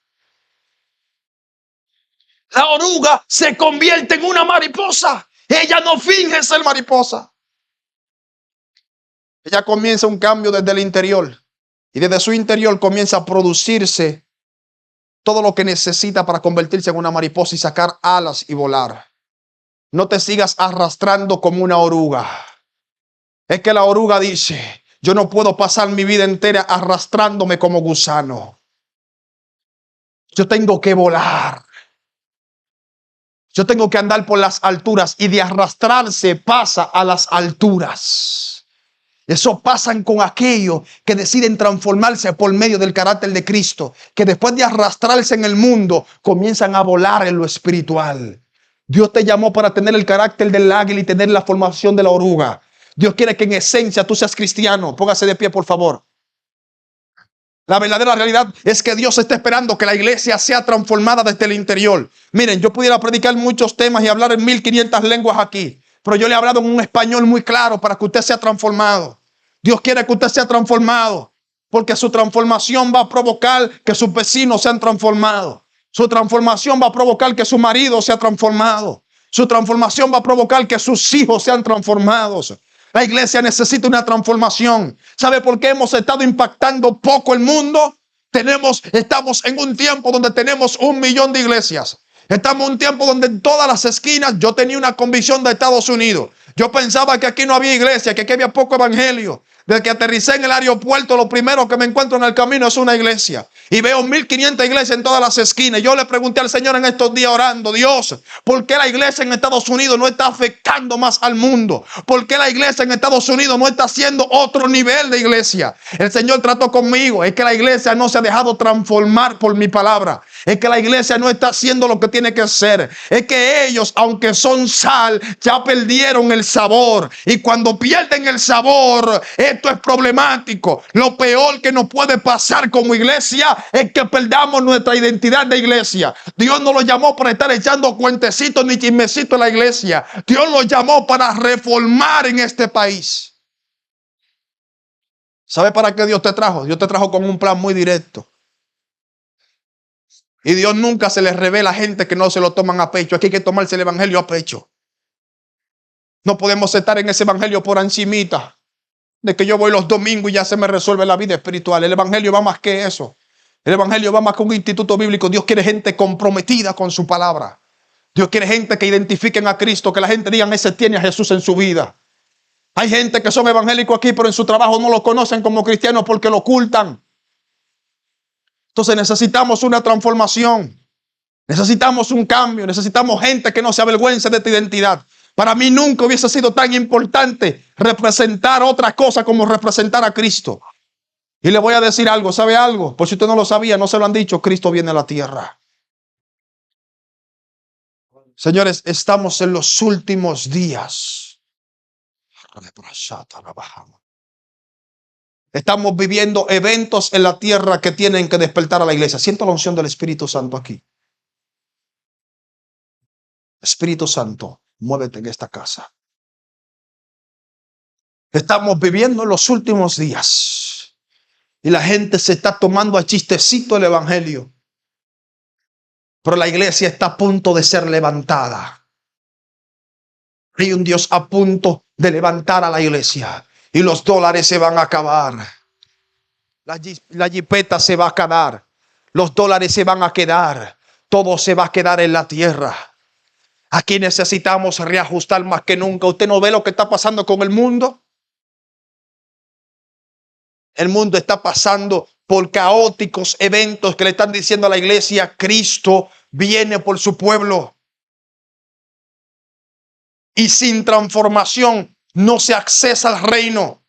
La oruga se convierte en una mariposa. Ella no finge ser mariposa. Ella comienza un cambio desde el interior. Y desde su interior comienza a producirse todo lo que necesita para convertirse en una mariposa y sacar alas y volar. No te sigas arrastrando como una oruga. Es que la oruga dice, yo no puedo pasar mi vida entera arrastrándome como gusano. Yo tengo que volar. Yo tengo que andar por las alturas, y de arrastrarse pasa a las alturas. Eso pasan con aquellos que deciden transformarse por medio del carácter de Cristo, que después de arrastrarse en el mundo, comienzan a volar en lo espiritual. Dios te llamó para tener el carácter del águila y tener la formación de la oruga. Dios quiere que en esencia tú seas cristiano. Póngase de pie, por favor. La verdadera realidad es que Dios está esperando que la iglesia sea transformada desde el interior. Miren, yo pudiera predicar muchos temas y hablar en 1500 lenguas aquí, Pero yo le he hablado en un español muy claro para que usted sea transformado. Dios quiere que usted sea transformado, porque su transformación va a provocar que sus vecinos sean transformados. Su transformación va a provocar que su marido sea transformado. Su transformación va a provocar que sus hijos sean transformados. La iglesia necesita una transformación. ¿Sabe por qué hemos estado impactando poco el mundo? Estamos en un tiempo donde tenemos 1 millón de iglesias. Estamos en un tiempo donde en todas las esquinas yo tenía una convicción de Estados Unidos. Yo pensaba que aquí no había iglesia, que aquí había poco evangelio. Desde que aterricé en el aeropuerto, lo primero que me encuentro en el camino es una iglesia. Y veo 1500 iglesias en todas las esquinas. Yo le pregunté al Señor en estos días orando: Dios, ¿por qué la iglesia en Estados Unidos no está afectando más al mundo? ¿Por qué la iglesia en Estados Unidos no está haciendo otro nivel de iglesia? El Señor trató conmigo. Es que la iglesia no se ha dejado transformar por mi palabra. Es que la iglesia no está haciendo lo que tiene que ser. Es que ellos, aunque son sal, ya perdieron el sabor. Y cuando pierden el sabor, esto es problemático. Lo peor que nos puede pasar como iglesia es que perdamos nuestra identidad de iglesia. Dios no lo llamó para estar echando cuentecitos ni chismecitos en la iglesia. Dios lo llamó para reformar en este país. ¿Sabe para qué Dios te trajo? Dios te trajo con un plan muy directo. Y Dios nunca se les revela a gente que no se lo toman a pecho. Aquí hay que tomarse el evangelio a pecho. No podemos estar en ese evangelio por encimita, de que yo voy los domingos y ya se me resuelve la vida espiritual. El evangelio va más que eso. El evangelio va más que un instituto bíblico. Dios quiere gente comprometida con su palabra. Dios quiere gente que identifiquen a Cristo, que la gente diga: ese tiene a Jesús en su vida. Hay gente que son evangélicos aquí, pero en su trabajo no lo conocen como cristianos porque lo ocultan. Entonces necesitamos una transformación. Necesitamos un cambio. Necesitamos gente que no se avergüence de tu identidad. Para mí nunca hubiese sido tan importante representar otra cosa como representar a Cristo. Y le voy a decir algo. ¿Sabe algo? Por si usted no lo sabía, no se lo han dicho: Cristo viene a la tierra. Señores, estamos en los últimos días. Estamos viviendo eventos en la tierra que tienen que despertar a la iglesia. Siento la unción del Espíritu Santo aquí. Espíritu Santo, muévete en esta casa. Estamos viviendo en los últimos días y la gente se está tomando a chistecito el evangelio. Pero la iglesia está a punto de ser levantada. Hay un Dios a punto de levantar a la iglesia. Y los dólares se van a acabar. La jipeta se va a acabar. Los dólares se van a quedar. Todo se va a quedar en la tierra. Aquí necesitamos reajustar más que nunca. ¿Usted no ve lo que está pasando con el mundo? El mundo está pasando por caóticos eventos que le están diciendo a la iglesia: Cristo viene por su pueblo. Y sin transformación no se accesa al reino.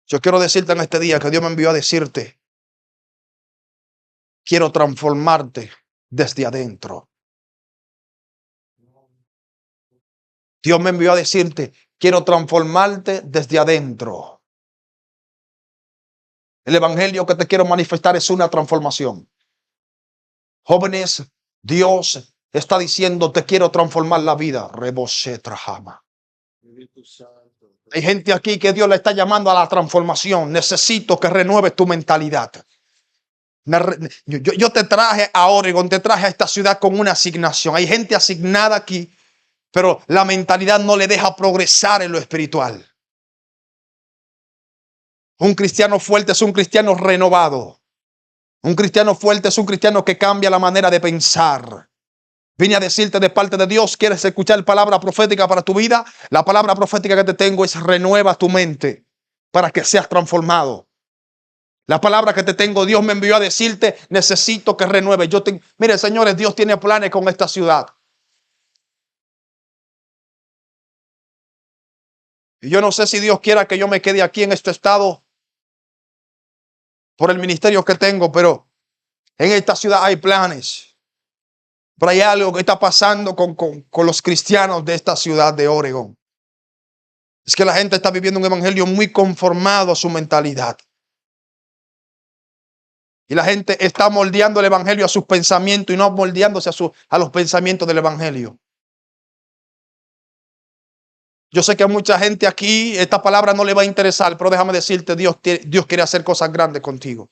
Yo quiero decirte en este día que Dios me envió a decirte: quiero transformarte desde adentro. Dios me envió a decirte: quiero transformarte desde adentro. El evangelio que te quiero manifestar es una transformación. Jóvenes, Dios está diciendo: te quiero transformar la vida. Rebosé trajama. Hay gente aquí que Dios le está llamando a la transformación. Necesito que renueves tu mentalidad. Yo te traje a Oregon, te traje a esta ciudad con una asignación. Hay gente asignada aquí, pero la mentalidad no le deja progresar en lo espiritual. Un cristiano fuerte es un cristiano renovado. Un cristiano fuerte es un cristiano que cambia la manera de pensar. Vine a decirte de parte de Dios: ¿quieres escuchar palabra profética para tu vida? La palabra profética que te tengo es: renueva tu mente para que seas transformado. La palabra que te tengo, Dios me envió a decirte: necesito que renueves. Mire, señores, Dios tiene planes con esta ciudad. Y yo no sé si Dios quiera que yo me quede aquí en este estado por el ministerio que tengo, pero en esta ciudad hay planes. Pero hay algo que está pasando con los cristianos de esta ciudad de Oregon. Es que la gente está viviendo un evangelio muy conformado a su mentalidad. Y la gente está moldeando el evangelio a sus pensamientos y no moldeándose a los pensamientos del evangelio. Yo sé que a mucha gente aquí esta palabra no le va a interesar, pero déjame decirte, Dios quiere hacer cosas grandes contigo.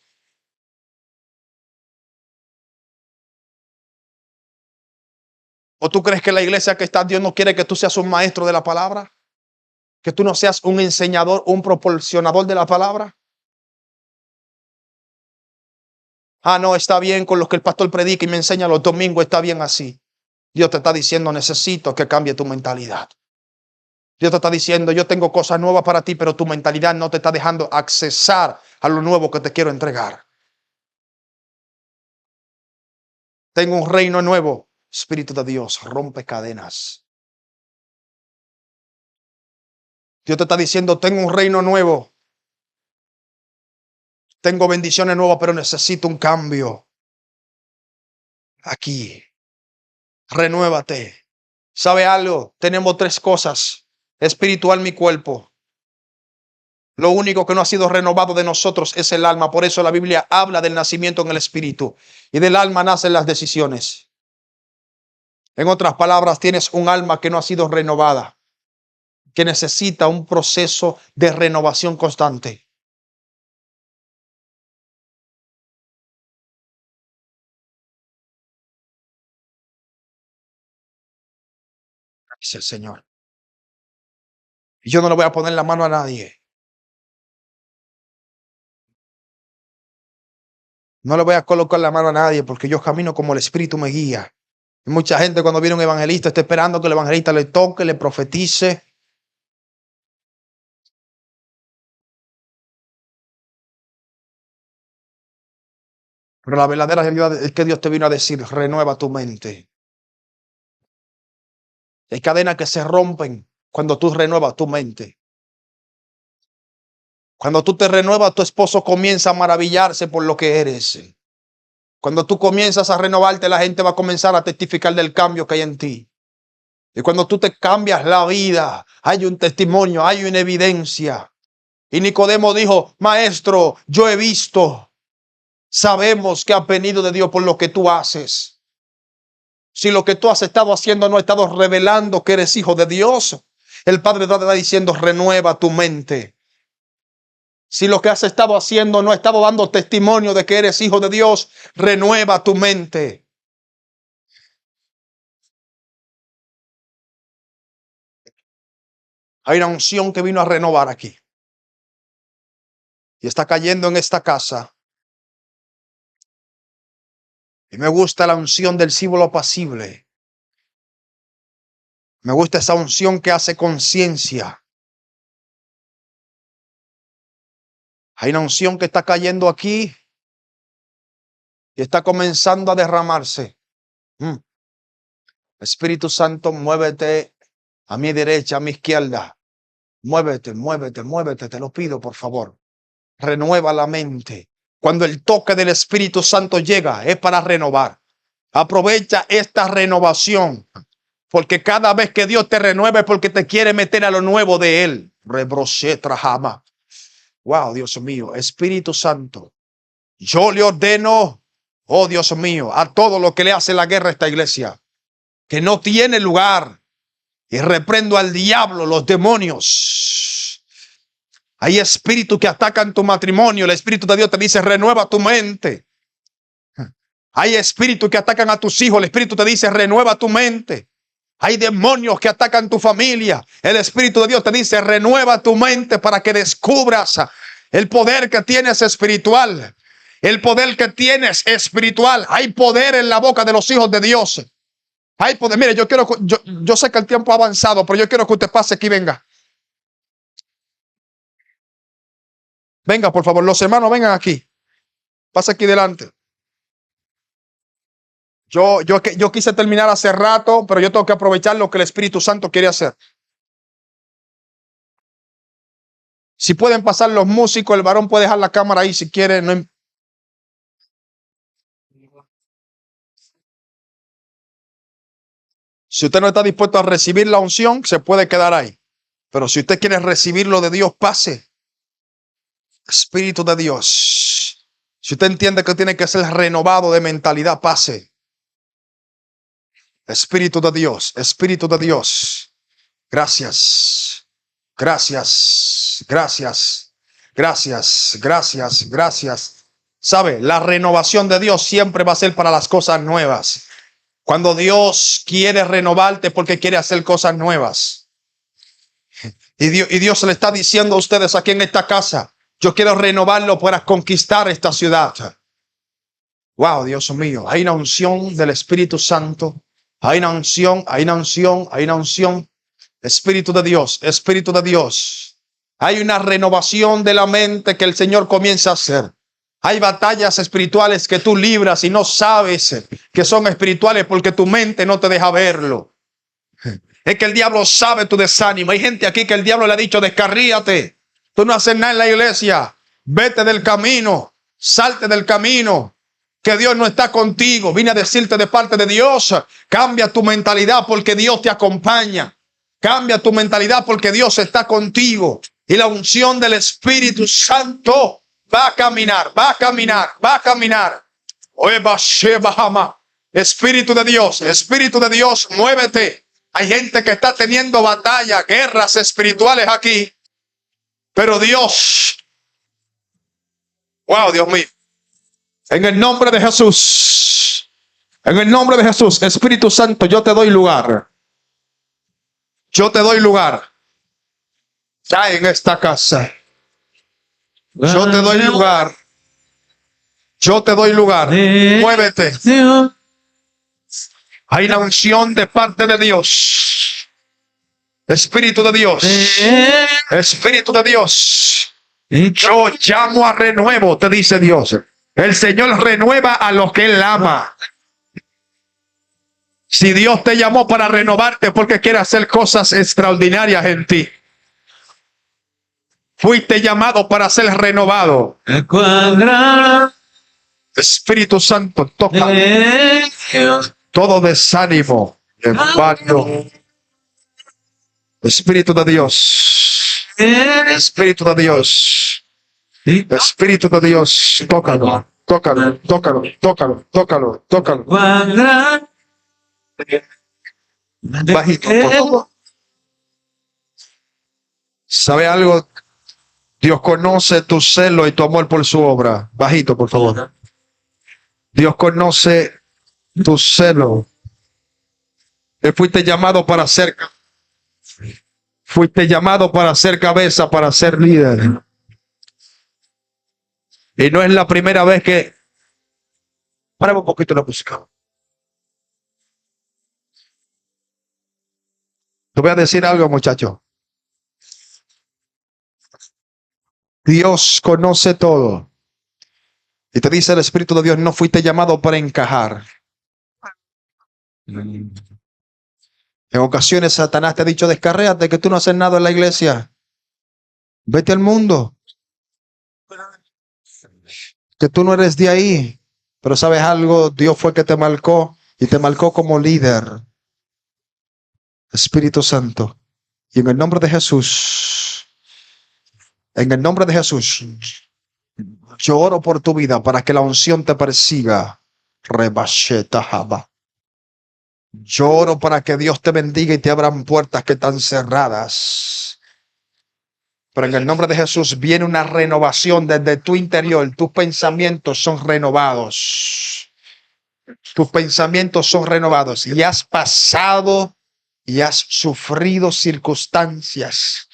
¿O tú crees que la iglesia que está, Dios no quiere que tú seas un maestro de la palabra? ¿Que tú no seas un enseñador, un proporcionador de la palabra? Ah, no, está bien con lo que el pastor predica y me enseña los domingos, está bien así. Dios te está diciendo, necesito que cambie tu mentalidad. Dios te está diciendo, yo tengo cosas nuevas para ti, pero tu mentalidad no te está dejando accesar a lo nuevo que te quiero entregar. Tengo un reino nuevo. Espíritu de Dios, rompe cadenas. Dios te está diciendo, tengo un reino nuevo. Tengo bendiciones nuevas, pero necesito un cambio. Aquí. Renuévate. ¿Sabe algo? Tenemos tres cosas. Espiritual, mi cuerpo. Lo único que no ha sido renovado de nosotros es el alma. Por eso la Biblia habla del nacimiento en el espíritu. Y del alma nacen las decisiones. En otras palabras, tienes un alma que no ha sido renovada, que necesita un proceso de renovación constante. Dice el Señor. Y yo no le voy a poner la mano a nadie. No le voy a colocar la mano a nadie porque yo camino como el Espíritu me guía. Y mucha gente cuando viene un evangelista está esperando que el evangelista le toque, le profetice. Pero la verdadera realidad es que Dios te vino a decir, renueva tu mente. Hay cadenas que se rompen cuando tú renuevas tu mente. Cuando tú te renuevas, tu esposo comienza a maravillarse por lo que eres. Cuando tú comienzas a renovarte, la gente va a comenzar a testificar del cambio que hay en ti. Y cuando tú te cambias la vida, hay un testimonio, hay una evidencia. Y Nicodemo dijo, maestro, yo he visto, sabemos que ha venido de Dios por lo que tú haces. Si lo que tú has estado haciendo no ha estado revelando que eres hijo de Dios, el Padre te está diciendo, renueva tu mente. Si lo que has estado haciendo no ha estado dando testimonio de que eres hijo de Dios, renueva tu mente. Hay una unción que vino a renovar aquí. Y está cayendo en esta casa. Y me gusta la unción del símbolo apacible. Me gusta esa unción que hace conciencia. Hay una unción que está cayendo aquí y está comenzando a derramarse. Espíritu Santo, muévete a mi derecha, a mi izquierda. Muévete, muévete, muévete, te lo pido, por favor. Renueva la mente. Cuando el toque del Espíritu Santo llega, es para renovar. Aprovecha esta renovación, porque cada vez que Dios te renueva es porque te quiere meter a lo nuevo de Él. Rebroché trajama. Wow, Dios mío, Espíritu Santo, yo le ordeno, oh Dios mío, a todo lo que le hace la guerra a esta iglesia, que no tiene lugar, y reprendo al diablo, los demonios. Hay espíritus que atacan tu matrimonio. El Espíritu de Dios te dice, renueva tu mente. Hay espíritus que atacan a tus hijos. El Espíritu te dice, renueva tu mente. Hay demonios que atacan tu familia. El Espíritu de Dios te dice, renueva tu mente para que descubras el poder que tienes espiritual. El poder que tienes espiritual. Hay poder en la boca de los hijos de Dios. Hay poder. Mire, yo sé que el tiempo ha avanzado, pero yo quiero que usted pase aquí, venga. Venga, por favor, los hermanos, vengan aquí. Pase aquí delante. Yo quise terminar hace rato, pero yo tengo que aprovechar lo que el Espíritu Santo quiere hacer. Si pueden pasar los músicos, el varón puede dejar la cámara ahí si quiere. No. Si usted no está dispuesto a recibir la unción, se puede quedar ahí. Pero si usted quiere recibir lo de Dios, pase. Espíritu de Dios. Si usted entiende que tiene que ser renovado de mentalidad, pase. Espíritu de Dios, Espíritu de Dios. Gracias, gracias, gracias, gracias, gracias, gracias. ¿Sabe? La renovación de Dios siempre va a ser para las cosas nuevas. Cuando Dios quiere renovarte porque quiere hacer cosas nuevas. Y Dios le está diciendo a ustedes aquí en esta casa, yo quiero renovarlo para conquistar esta ciudad. Wow, Dios mío, hay una unción del Espíritu Santo. Hay una unción, hay una unción, hay una unción. Espíritu de Dios, Espíritu de Dios. Hay una renovación de la mente que el Señor comienza a hacer. Hay batallas espirituales que tú libras y no sabes que son espirituales porque tu mente no te deja verlo. Es que el diablo sabe tu desánimo. Hay gente aquí que el diablo le ha dicho, descarríate. Tú no haces nada en la iglesia. Vete del camino. Salte del camino. Que Dios no está contigo. Vine a decirte de parte de Dios. Cambia tu mentalidad porque Dios te acompaña. Cambia tu mentalidad porque Dios está contigo. Y la unción del Espíritu Santo va a caminar, va a caminar, va a caminar. Espíritu de Dios, muévete. Hay gente que está teniendo batalla, guerras espirituales aquí. Pero Dios, wow, Dios mío. En el nombre de Jesús, en el nombre de Jesús, Espíritu Santo, yo te doy lugar. Yo te doy lugar. Ya en esta casa. Yo te doy lugar. Yo te doy lugar. Muévete. Hay una unción de parte de Dios. Espíritu de Dios. Espíritu de Dios. Yo llamo a renuevo, te dice Dios. El Señor renueva a los que Él ama. Si Dios te llamó para renovarte porque quiere hacer cosas extraordinarias en ti. Fuiste llamado para ser renovado. Espíritu Santo, toca todo desánimo, embargo. Espíritu de Dios. Espíritu de Dios. Espíritu de Dios, tócalo, tócalo, tócalo, tócalo, tócalo, tócalo. Bajito, por favor. ¿Sabe algo? Dios conoce tu celo y tu amor por su obra. Bajito, por favor. Dios conoce tu celo. Fuiste llamado para ser. Fuiste llamado para ser cabeza, para ser líder. Y no es la primera vez que... Paremos un poquito la música. Te voy a decir algo, muchacho. Dios conoce todo. Y te dice el Espíritu de Dios, no fuiste llamado para encajar. En ocasiones Satanás te ha dicho, descarréate, que tú no haces nada en la iglesia. Vete al mundo. Que tú no eres de ahí. Pero ¿sabes algo? Dios fue que te marcó y te marcó como líder. Espíritu Santo. Y en el nombre de Jesús, en el nombre de Jesús, yo oro por tu vida para que la unción te persiga. Yo oro para que Dios te bendiga y te abran puertas que están cerradas. Pero en el nombre de Jesús viene una renovación desde tu interior. Tus pensamientos son renovados. Tus pensamientos son renovados. Y has pasado y has sufrido circunstancias.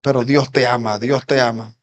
Pero Dios te ama, Dios te ama.